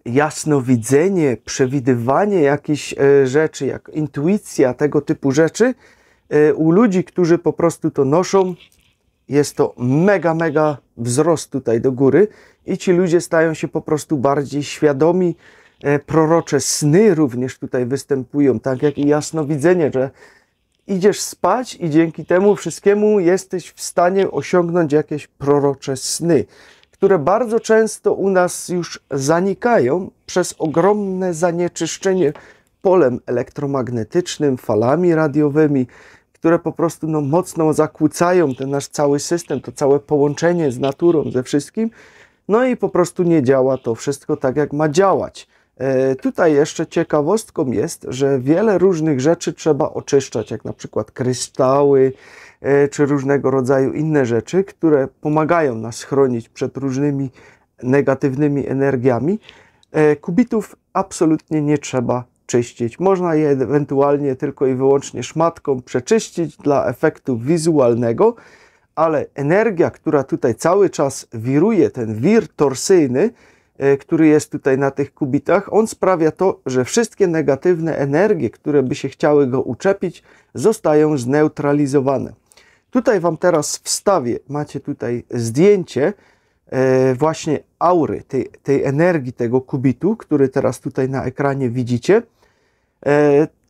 Speaker 2: jasnowidzenie, przewidywanie jakichś rzeczy, jak intuicja, tego typu rzeczy. U ludzi, którzy po prostu to noszą, jest to mega wzrost tutaj do góry i ci ludzie stają się po prostu bardziej świadomi. Prorocze sny również tutaj występują, tak jak i jasnowidzenie, że idziesz spać i dzięki temu wszystkiemu jesteś w stanie osiągnąć jakieś prorocze sny, które bardzo często u nas już zanikają przez ogromne zanieczyszczenie polem elektromagnetycznym, falami radiowymi, które po prostu no, mocno zakłócają ten nasz cały system, to całe połączenie z naturą, ze wszystkim. No i po prostu nie działa to wszystko tak, jak ma działać. Tutaj jeszcze ciekawostką jest, że wiele różnych rzeczy trzeba oczyszczać, jak na przykład kryształy, czy różnego rodzaju inne rzeczy, które pomagają nas chronić przed różnymi negatywnymi energiami. Kubitów absolutnie nie trzeba czyścić. Można je ewentualnie tylko i wyłącznie szmatką przeczyścić dla efektu wizualnego, ale energia, która tutaj cały czas wiruje, ten wir torsyjny, który jest tutaj na tych kubitach, on sprawia to, że wszystkie negatywne energie, które by się chciały go uczepić, zostają zneutralizowane. Tutaj Wam teraz wstawię, macie tutaj zdjęcie właśnie aury, tej energii tego kubitu, który teraz tutaj na ekranie widzicie.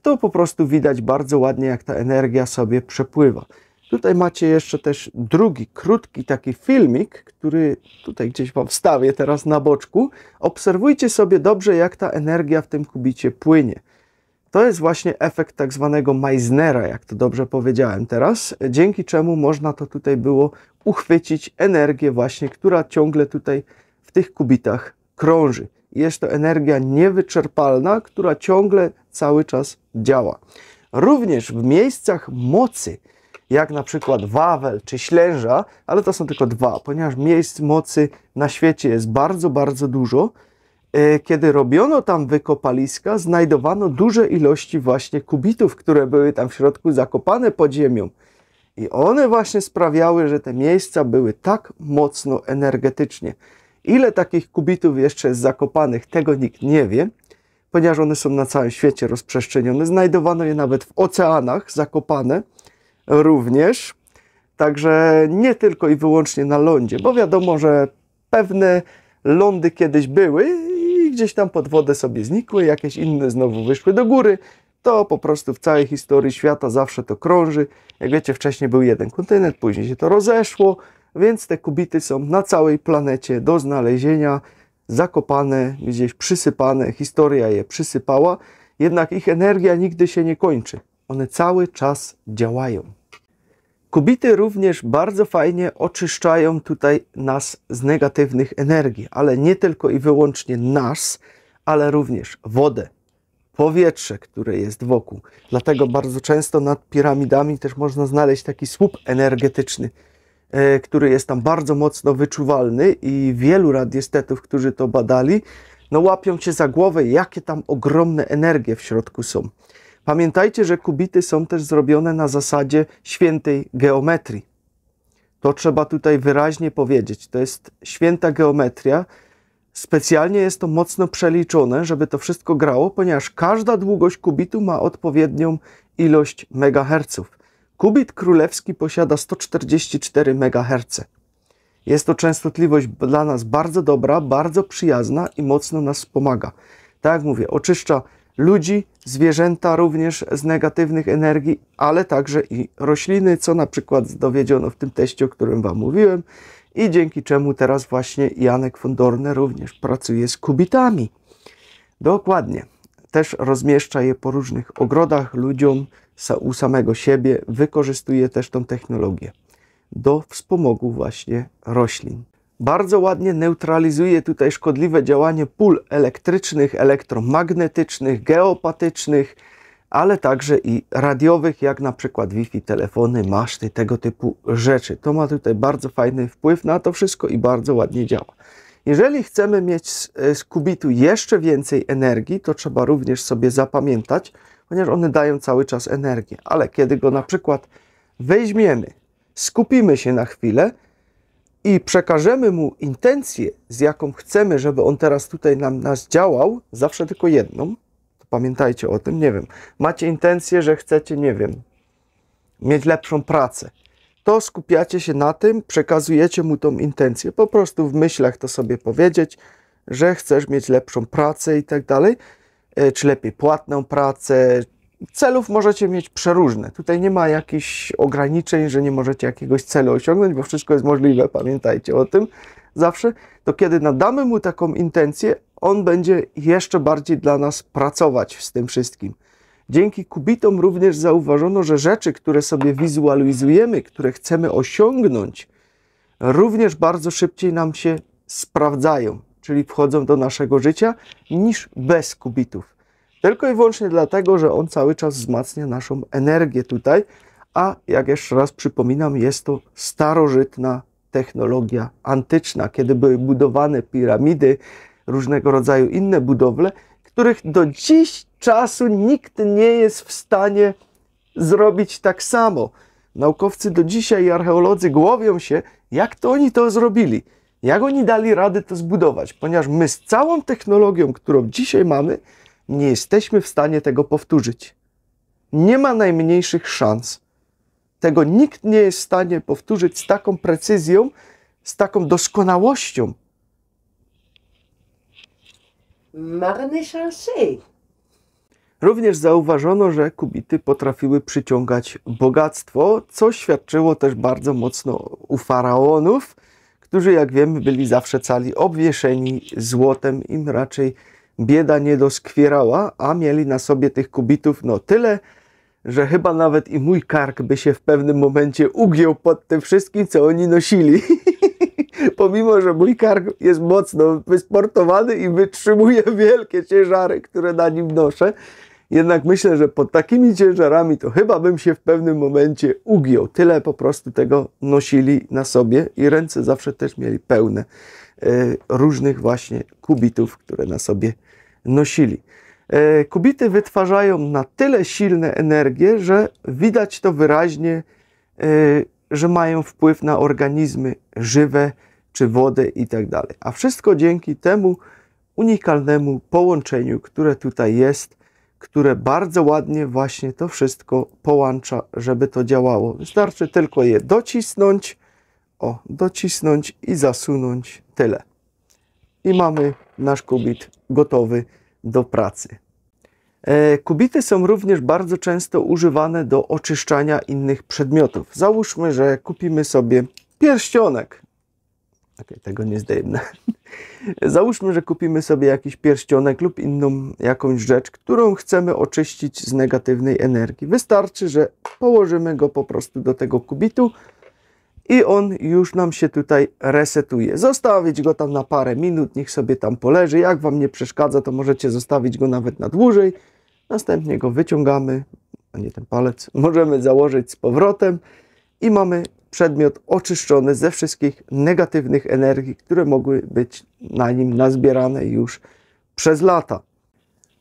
Speaker 2: To po prostu widać bardzo ładnie, jak ta energia sobie przepływa. Tutaj macie jeszcze też drugi, krótki taki filmik, który tutaj gdzieś Wam wstawię teraz na boczku. Obserwujcie sobie dobrze, jak ta energia w tym kubicie płynie. To jest właśnie efekt tak zwanego Meissnera, jak to dobrze powiedziałem teraz, dzięki czemu można to tutaj było uchwycić energię właśnie, która ciągle tutaj w tych kubitach krąży. Jest to energia niewyczerpalna, która ciągle cały czas działa. Również w miejscach mocy, jak na przykład Wawel czy Ślęża, ale to są tylko dwa, ponieważ miejsc mocy na świecie jest bardzo, bardzo dużo. Kiedy robiono tam wykopaliska, znajdowano duże ilości właśnie kubitów, które były tam w środku zakopane pod ziemią. I one właśnie sprawiały, że te miejsca były tak mocno energetycznie. Ile takich kubitów jeszcze jest zakopanych, tego nikt nie wie, ponieważ one są na całym świecie rozprzestrzenione. Znajdowano je nawet w oceanach zakopane również. Także nie tylko i wyłącznie na lądzie, bo wiadomo, że pewne lądy kiedyś były i gdzieś tam pod wodę sobie znikły, jakieś inne znowu wyszły do góry. To po prostu w całej historii świata zawsze to krąży. Jak wiecie, wcześniej był jeden kontynent, później się to rozeszło, więc te kubity są na całej planecie do znalezienia, zakopane, gdzieś przysypane, historia je przysypała, jednak ich energia nigdy się nie kończy. One cały czas działają. Kubity również bardzo fajnie oczyszczają tutaj nas z negatywnych energii, ale nie tylko i wyłącznie nas, ale również wodę, powietrze, które jest wokół. Dlatego bardzo często nad piramidami też można znaleźć taki słup energetyczny, który jest tam bardzo mocno wyczuwalny i wielu radiestetów, którzy to badali, no łapią cię za głowę, jakie tam ogromne energie w środku są. Pamiętajcie, że kubity są też zrobione na zasadzie świętej geometrii. To trzeba tutaj wyraźnie powiedzieć. To jest święta geometria. Specjalnie jest to mocno przeliczone, żeby to wszystko grało, ponieważ każda długość kubitu ma odpowiednią ilość megaherców. Kubit królewski posiada 144 MHz. Jest to częstotliwość dla nas bardzo dobra, bardzo przyjazna i mocno nas wspomaga. Tak jak mówię, oczyszcza ludzi, zwierzęta również z negatywnych energii, ale także i rośliny, co na przykład dowiedziono w tym teście, o którym Wam mówiłem i dzięki czemu teraz właśnie Janek von Dorne również pracuje z kubitami. Dokładnie. Też rozmieszcza je po różnych ogrodach ludziom, u samego siebie, wykorzystuje też tą technologię do wspomogu właśnie roślin. Bardzo ładnie neutralizuje tutaj szkodliwe działanie pól elektrycznych, elektromagnetycznych, geopatycznych, ale także i radiowych, jak na przykład Wi-Fi, telefony, maszty, tego typu rzeczy. To ma tutaj bardzo fajny wpływ na to wszystko i bardzo ładnie działa. Jeżeli chcemy mieć z kubitu jeszcze więcej energii, to trzeba również sobie zapamiętać, ponieważ one dają cały czas energię. Ale kiedy go na przykład weźmiemy, skupimy się na chwilę i przekażemy mu intencję, z jaką chcemy, żeby on teraz tutaj nas działał, zawsze tylko jedną, to pamiętajcie o tym, nie wiem, macie intencję, że chcecie, nie wiem, mieć lepszą pracę, to skupiacie się na tym, przekazujecie mu tą intencję, po prostu w myślach to sobie powiedzieć, że chcesz mieć lepszą pracę i tak dalej, czy lepiej płatną pracę. Celów możecie mieć przeróżne. Tutaj nie ma jakichś ograniczeń, że nie możecie jakiegoś celu osiągnąć, bo wszystko jest możliwe, pamiętajcie o tym zawsze. To kiedy nadamy mu taką intencję, on będzie jeszcze bardziej dla nas pracować z tym wszystkim. Dzięki kubitom również zauważono, że rzeczy, które sobie wizualizujemy, które chcemy osiągnąć, również bardzo szybciej nam się sprawdzają. czyli wchodzą do naszego życia, niż bez kubitów. Tylko i wyłącznie dlatego, że on cały czas wzmacnia naszą energię tutaj, a jak jeszcze raz przypominam, jest to starożytna technologia antyczna, kiedy były budowane piramidy, różnego rodzaju inne budowle, których do dziś czasu nikt nie jest w stanie zrobić tak samo. Naukowcy do dzisiaj i archeolodzy głowią się, jak to oni to zrobili, jak oni dali radę to zbudować, ponieważ my z całą technologią, którą dzisiaj mamy, nie jesteśmy w stanie tego powtórzyć. Nie ma najmniejszych szans. Tego nikt nie jest w stanie powtórzyć z taką precyzją, z taką doskonałością.
Speaker 1: Marne szanse.
Speaker 2: Również zauważono, że kubity potrafiły przyciągać bogactwo, co świadczyło też bardzo mocno u faraonów, którzy, jak wiemy, byli zawsze cali obwieszeni złotem. Im raczej bieda nie doskwierała, a mieli na sobie tych kubitów no tyle, że chyba nawet i mój kark by się w pewnym momencie ugiął pod tym wszystkim, co oni nosili. Pomimo, że mój kark jest mocno wysportowany i wytrzymuje wielkie ciężary, które na nim noszę, jednak myślę, że pod takimi ciężarami to chyba bym się w pewnym momencie ugiął. Tyle po prostu tego nosili na sobie i ręce zawsze też mieli pełne różnych właśnie kubitów, które na sobie nosili. Kubity wytwarzają na tyle silne energie, że widać to wyraźnie, że mają wpływ na organizmy żywe czy wodę i tak dalej. A wszystko dzięki temu unikalnemu połączeniu, które tutaj jest, które bardzo ładnie właśnie to wszystko połącza, żeby to działało. Wystarczy tylko je docisnąć, docisnąć i zasunąć, tyle. I mamy nasz kubit gotowy do pracy. Kubity są również bardzo często używane do oczyszczania innych przedmiotów. Załóżmy, że kupimy sobie pierścionek. Okej, tego nie zdejmę. Załóżmy, że kupimy sobie jakiś pierścionek lub inną jakąś rzecz, którą chcemy oczyścić z negatywnej energii. Wystarczy, że położymy go po prostu do tego kubitu i on już nam się tutaj resetuje. Zostawić go tam na parę minut, niech sobie tam poleży. Jak Wam nie przeszkadza, to możecie zostawić go nawet na dłużej. Następnie go wyciągamy, a nie ten palec, możemy założyć z powrotem i mamy przedmiot oczyszczony ze wszystkich negatywnych energii, które mogły być na nim nazbierane już przez lata.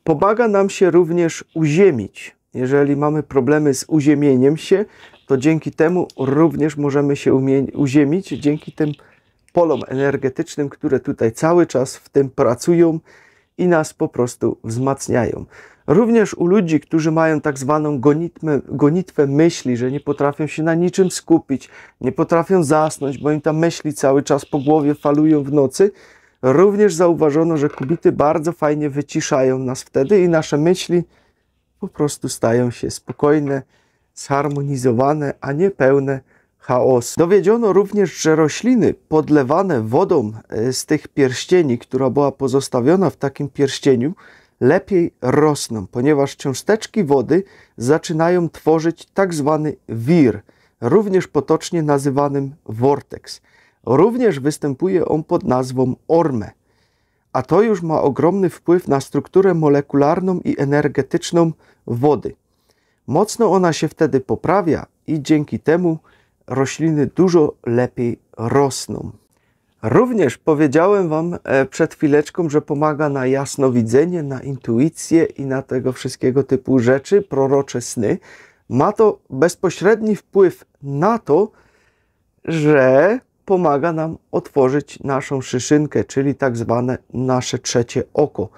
Speaker 2: Pomaga nam się również uziemić. Jeżeli mamy problemy z uziemieniem się, to dzięki temu również możemy się uziemić, dzięki tym polom energetycznym, które tutaj cały czas w tym pracują i nas po prostu wzmacniają. Również u ludzi, którzy mają tak zwaną gonitwę myśli, że nie potrafią się na niczym skupić, nie potrafią zasnąć, bo im tam myśli cały czas po głowie falują w nocy, również zauważono, że kubity bardzo fajnie wyciszają nas wtedy i nasze myśli po prostu stają się spokojne, zharmonizowane, a nie pełne chaosu. Dowiedziono również, że rośliny podlewane wodą z tych pierścieni, która była pozostawiona w takim pierścieniu, lepiej rosną, ponieważ cząsteczki wody zaczynają tworzyć tak zwany wir, również potocznie nazywanym vortex. Również występuje on pod nazwą orme, a to już ma ogromny wpływ na strukturę molekularną i energetyczną wody. Mocno ona się wtedy poprawia i dzięki temu rośliny dużo lepiej rosną. Również powiedziałem Wam przed chwileczką, że pomaga na jasnowidzenie, na intuicję i na tego wszystkiego typu rzeczy, prorocze sny. Ma to bezpośredni wpływ na to, że pomaga nam otworzyć naszą szyszynkę, czyli tak zwane nasze trzecie oko.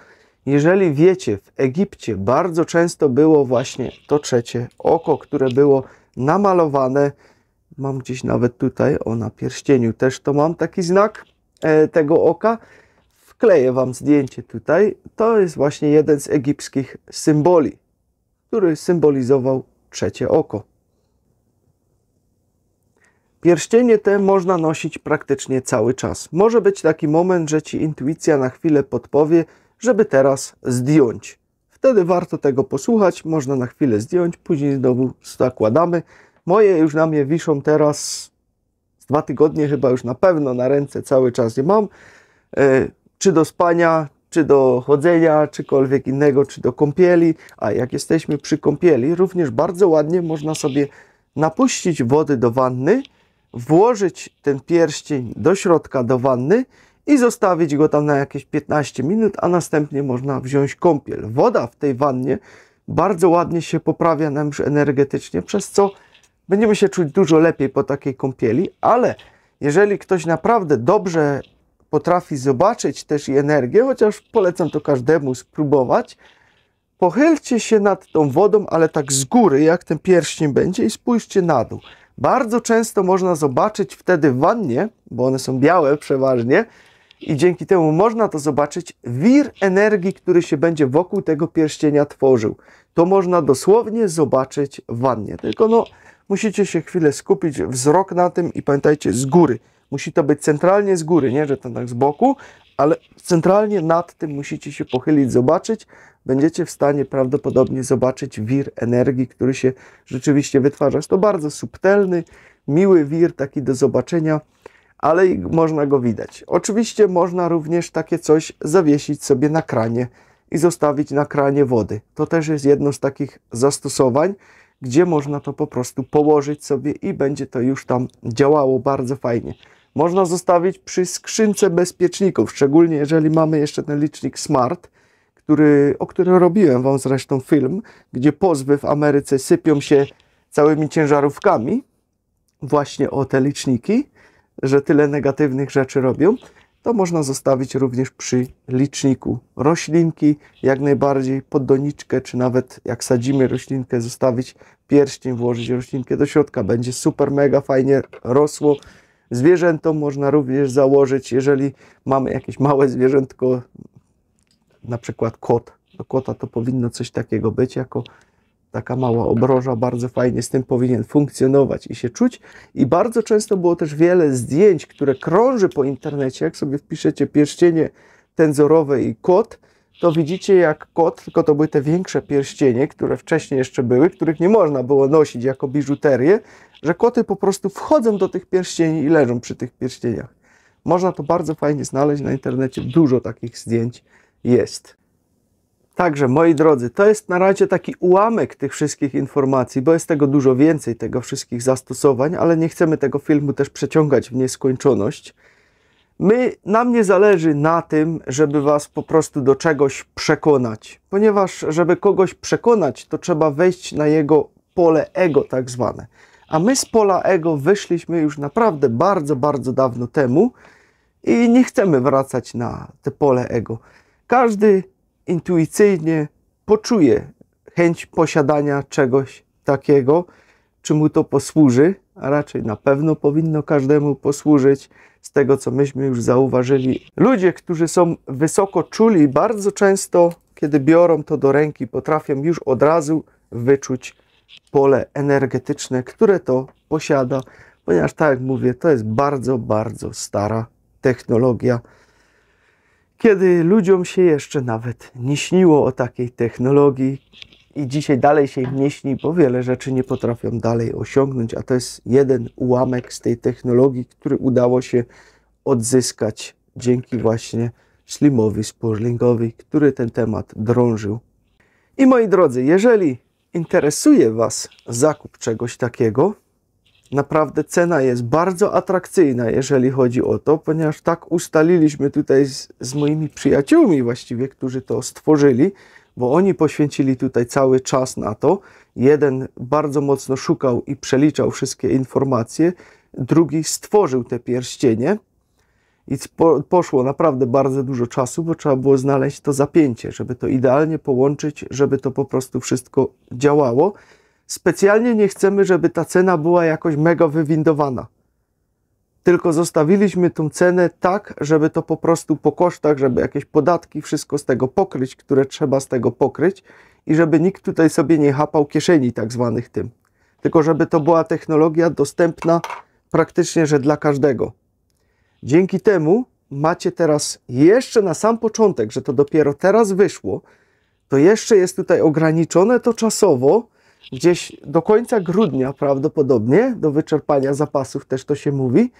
Speaker 2: Jeżeli wiecie, w Egipcie bardzo często było właśnie to trzecie oko, które było namalowane. Mam gdzieś nawet tutaj, na pierścieniu też to mam taki znak tego oka. Wkleję Wam zdjęcie tutaj. To jest właśnie jeden z egipskich symboli, który symbolizował trzecie oko. Pierścienie te można nosić praktycznie cały czas. Może być taki moment, że Ci intuicja na chwilę podpowie, żeby teraz zdjąć. Wtedy warto tego posłuchać, można na chwilę zdjąć, później znowu zakładamy. Moje już na mnie wiszą teraz z 2 tygodnie, chyba już na pewno na ręce cały czas je mam. czy do spania, czy do chodzenia, czykolwiek innego, czy do kąpieli. A jak jesteśmy przy kąpieli, również bardzo ładnie można sobie napuścić wody do wanny, włożyć ten pierścień do środka do wanny i zostawić go tam na jakieś 15 minut, a następnie można wziąć kąpiel. Woda w tej wannie bardzo ładnie się poprawia nam już energetycznie, przez co będziemy się czuć dużo lepiej po takiej kąpieli, ale jeżeli ktoś naprawdę dobrze potrafi zobaczyć też i energię, chociaż polecam to każdemu spróbować, pochylcie się nad tą wodą, ale tak z góry, jak ten pierścień będzie, i spójrzcie na dół. Bardzo często można zobaczyć wtedy w wannie, bo one są białe przeważnie, i dzięki temu można to zobaczyć, wir energii, który się będzie wokół tego pierścienia tworzył. To można dosłownie zobaczyć w wannie. Tylko no, musicie się chwilę skupić wzrok na tym i pamiętajcie, z góry. Musi to być centralnie z góry, nie że to tak z boku, ale centralnie nad tym musicie się pochylić, zobaczyć. Będziecie w stanie prawdopodobnie zobaczyć wir energii, który się rzeczywiście wytwarza. Jest to bardzo subtelny, miły wir, taki do zobaczenia, ale można go widać. Oczywiście można również takie coś zawiesić sobie na kranie i zostawić na kranie wody. To też jest jedno z takich zastosowań, gdzie można to po prostu położyć sobie i będzie to już tam działało bardzo fajnie. Można zostawić przy skrzynce bezpieczników, szczególnie jeżeli mamy jeszcze ten licznik Smart, o którym robiłem Wam zresztą film, gdzie pozwy w Ameryce sypią się całymi ciężarówkami właśnie o te liczniki, że tyle negatywnych rzeczy robią, to można zostawić również przy liczniku roślinki, jak najbardziej pod doniczkę, czy nawet jak sadzimy roślinkę, zostawić pierścień, włożyć roślinkę do środka, będzie super, mega fajnie rosło. Zwierzętom można również założyć, jeżeli mamy jakieś małe zwierzętko, na przykład kot. Do kota to powinno coś takiego być, jako taka mała obroża, bardzo fajnie z tym powinien funkcjonować i się czuć. I bardzo często było też wiele zdjęć, które krąży po internecie. Jak sobie wpiszecie pierścienie tenzorowe i kot, to widzicie jak kot, tylko to były te większe pierścienie, które wcześniej jeszcze były, których nie można było nosić jako biżuterię, że koty po prostu wchodzą do tych pierścieni i leżą przy tych pierścieniach. Można to bardzo fajnie znaleźć na internecie, dużo takich zdjęć jest. Także, moi drodzy, to jest na razie taki ułamek tych wszystkich informacji, bo jest tego dużo więcej, tego wszystkich zastosowań, ale nie chcemy tego filmu też przeciągać w nieskończoność. Nam nie zależy na tym, żeby Was po prostu do czegoś przekonać, ponieważ żeby kogoś przekonać, to trzeba wejść na jego pole ego tak zwane. A my z pola ego wyszliśmy już naprawdę bardzo, bardzo dawno temu i nie chcemy wracać na te pole ego. Każdy intuicyjnie poczuje chęć posiadania czegoś takiego, czy mu to posłuży, a raczej na pewno powinno każdemu posłużyć. Z tego, co myśmy już zauważyli, ludzie, którzy są wysoko czuli, bardzo często, kiedy biorą to do ręki, potrafią już od razu wyczuć pole energetyczne, które to posiada, ponieważ, tak jak mówię, to jest bardzo, bardzo stara technologia. Kiedy ludziom się jeszcze nawet nie śniło o takiej technologii i dzisiaj dalej się im nie śni, bo wiele rzeczy nie potrafią dalej osiągnąć, a to jest jeden ułamek z tej technologii, który udało się odzyskać dzięki właśnie Slimowi Sperlingowi, który ten temat drążył. I moi drodzy, jeżeli interesuje Was zakup czegoś takiego, naprawdę cena jest bardzo atrakcyjna, jeżeli chodzi o to, ponieważ tak ustaliliśmy tutaj z moimi przyjaciółmi właściwie, którzy to stworzyli, bo oni poświęcili tutaj cały czas na to. Jeden bardzo mocno szukał i przeliczał wszystkie informacje, drugi stworzył te pierścienie i poszło naprawdę bardzo dużo czasu, bo trzeba było znaleźć to zapięcie, żeby to idealnie połączyć, żeby to po prostu wszystko działało. Specjalnie nie chcemy, żeby ta cena była jakoś mega wywindowana. Tylko zostawiliśmy tą cenę tak, żeby to po prostu po kosztach, żeby jakieś podatki, wszystko z tego pokryć, które trzeba z tego pokryć i żeby nikt tutaj sobie nie chapał kieszeni tak zwanych tym. Tylko żeby to była technologia dostępna praktycznie, że dla każdego. Dzięki temu macie teraz jeszcze na sam początek, że to dopiero teraz wyszło, to jeszcze jest tutaj ograniczone to czasowo, gdzieś do końca grudnia prawdopodobnie, do wyczerpania zapasów też to się mówi,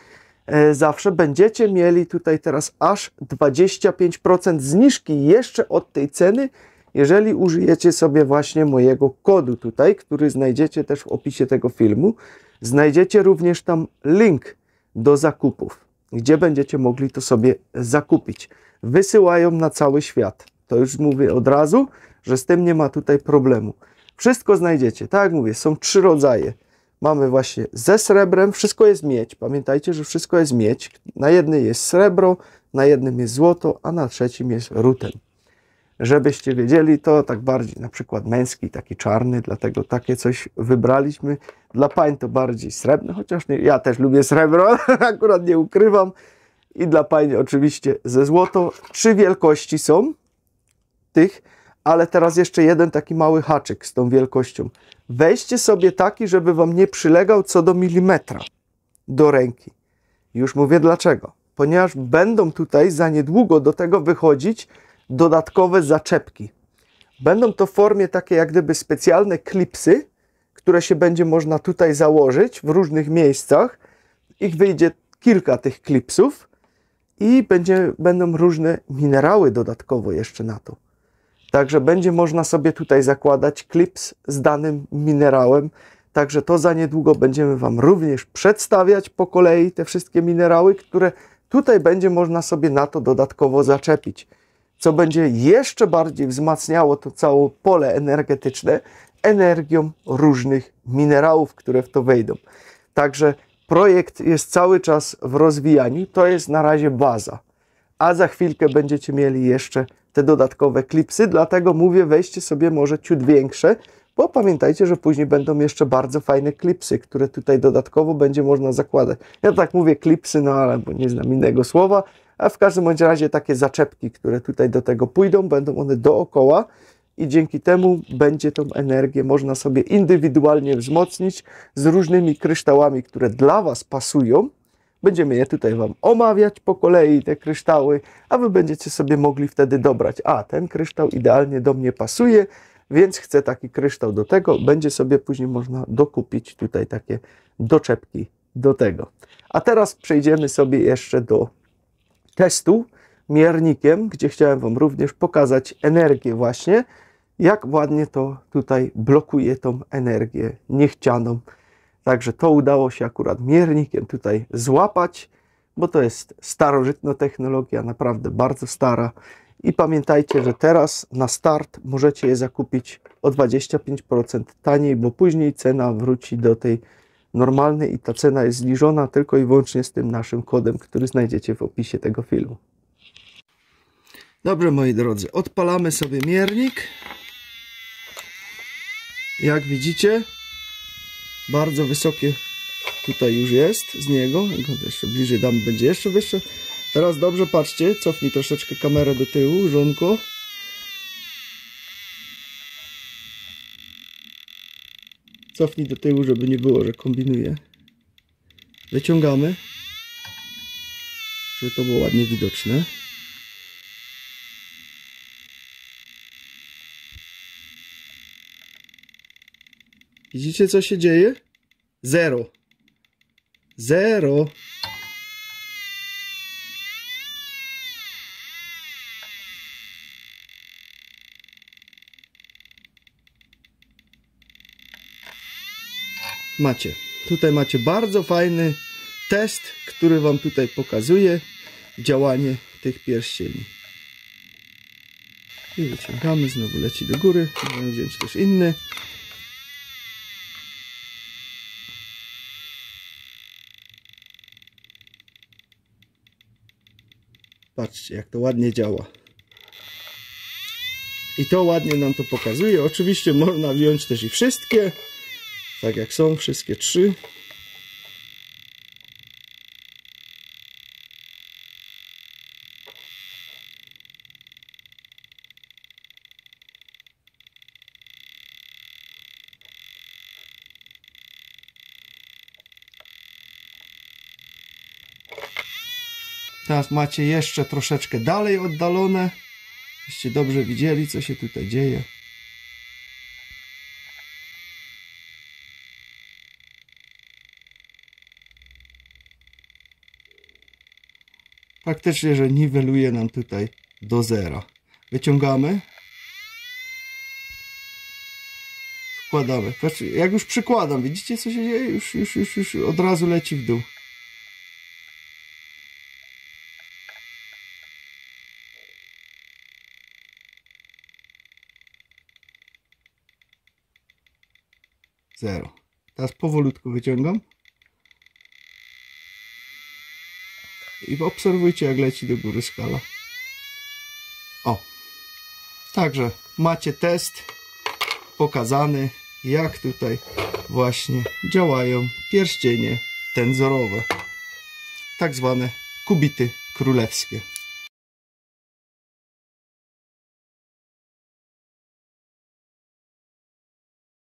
Speaker 2: zawsze będziecie mieli tutaj teraz aż 25% zniżki jeszcze od tej ceny, jeżeli użyjecie sobie właśnie mojego kodu tutaj, który znajdziecie też w opisie tego filmu. Znajdziecie również tam link do zakupów, gdzie będziecie mogli to sobie zakupić. Wysyłają na cały świat. To już mówię od razu, że z tym nie ma tutaj problemu. Wszystko znajdziecie. Tak jak mówię, są 3 rodzaje. Mamy właśnie ze srebrem, wszystko jest miedź. Pamiętajcie, że wszystko jest miedź. Na jednym jest srebro, na jednym jest złoto, a na trzecim jest rutem. Żebyście wiedzieli, to tak bardziej na przykład męski, taki czarny, dlatego takie coś wybraliśmy. Dla pań to bardziej srebrne, chociaż nie, ja też lubię srebro, akurat nie ukrywam. I dla pań oczywiście ze złoto. 3 wielkości są tych, ale teraz jeszcze jeden taki mały haczyk z tą wielkością. Weźcie sobie taki, żeby wam nie przylegał co do milimetra do ręki. Już mówię dlaczego. Ponieważ będą tutaj za niedługo do tego wychodzić dodatkowe zaczepki. Będą to w formie takie jak gdyby specjalne klipsy, które się będzie można tutaj założyć w różnych miejscach. Ich wyjdzie kilka tych klipsów i będą różne minerały dodatkowo jeszcze na to. Także będzie można sobie tutaj zakładać klips z danym minerałem. Także to za niedługo będziemy wam również przedstawiać po kolei te wszystkie minerały, które tutaj będzie można sobie na to dodatkowo zaczepić. Co będzie jeszcze bardziej wzmacniało to całe pole energetyczne energią różnych minerałów, które w to wejdą. Także projekt jest cały czas w rozwijaniu. To jest na razie baza. A za chwilkę będziecie mieli jeszcze te dodatkowe klipsy, dlatego mówię, weźcie sobie może ciut większe, bo pamiętajcie, że później będą jeszcze bardzo fajne klipsy, które tutaj dodatkowo będzie można zakładać. Ja tak mówię klipsy, no ale bo nie znam innego słowa, a w każdym bądź razie takie zaczepki, które tutaj do tego pójdą, będą one dookoła i dzięki temu będzie tą energię można sobie indywidualnie wzmocnić z różnymi kryształami, które dla was pasują. Będziemy je tutaj wam omawiać po kolei, te kryształy, a wy będziecie sobie mogli wtedy dobrać. A, ten kryształ idealnie do mnie pasuje, więc chcę taki kryształ do tego. Będzie sobie później można dokupić tutaj takie doczepki do tego. A teraz przejdziemy sobie jeszcze do testu miernikiem, gdzie chciałem wam również pokazać energię właśnie, jak ładnie to tutaj blokuje tą energię niechcianą. Także to udało się akurat miernikiem tutaj złapać, bo to jest starożytna technologia, naprawdę bardzo stara. I pamiętajcie, że teraz na start możecie je zakupić o 25% taniej, bo później cena wróci do tej normalnej i ta cena jest zniżona tylko i wyłącznie z tym naszym kodem, który znajdziecie w opisie tego filmu. Dobrze, moi drodzy, odpalamy sobie miernik. Jak widzicie, bardzo wysokie tutaj już jest z niego. Jeszcze bliżej dam, będzie jeszcze wyższe. Teraz dobrze patrzcie, cofnij troszeczkę kamerę do tyłu, żonko. Cofnij do tyłu, żeby nie było, że kombinuję. Wyciągamy, żeby to było ładnie widoczne. Widzicie, co się dzieje? 0. 0. Macie. Tutaj macie bardzo fajny test, który wam tutaj pokazuje działanie tych pierścieni. I wyciągamy, znowu leci do góry. Możemy wziąć też inny. Patrzcie, jak to ładnie działa. I to ładnie nam to pokazuje. Oczywiście można wziąć też i wszystkie. Tak jak są, wszystkie 3. Teraz macie jeszcze troszeczkę dalej oddalone. Żeście dobrze widzieli, co się tutaj dzieje. Praktycznie, że niweluje nam tutaj do zera. Wyciągamy. Wkładamy. Patrzcie, jak już przykładam, widzicie co się dzieje? Już od razu leci w dół. Zero. Teraz powolutku wyciągam. I obserwujcie, jak leci do góry skala. O. Także macie test pokazany, jak tutaj właśnie działają pierścienie tenzorowe. Tak zwane kubity królewskie.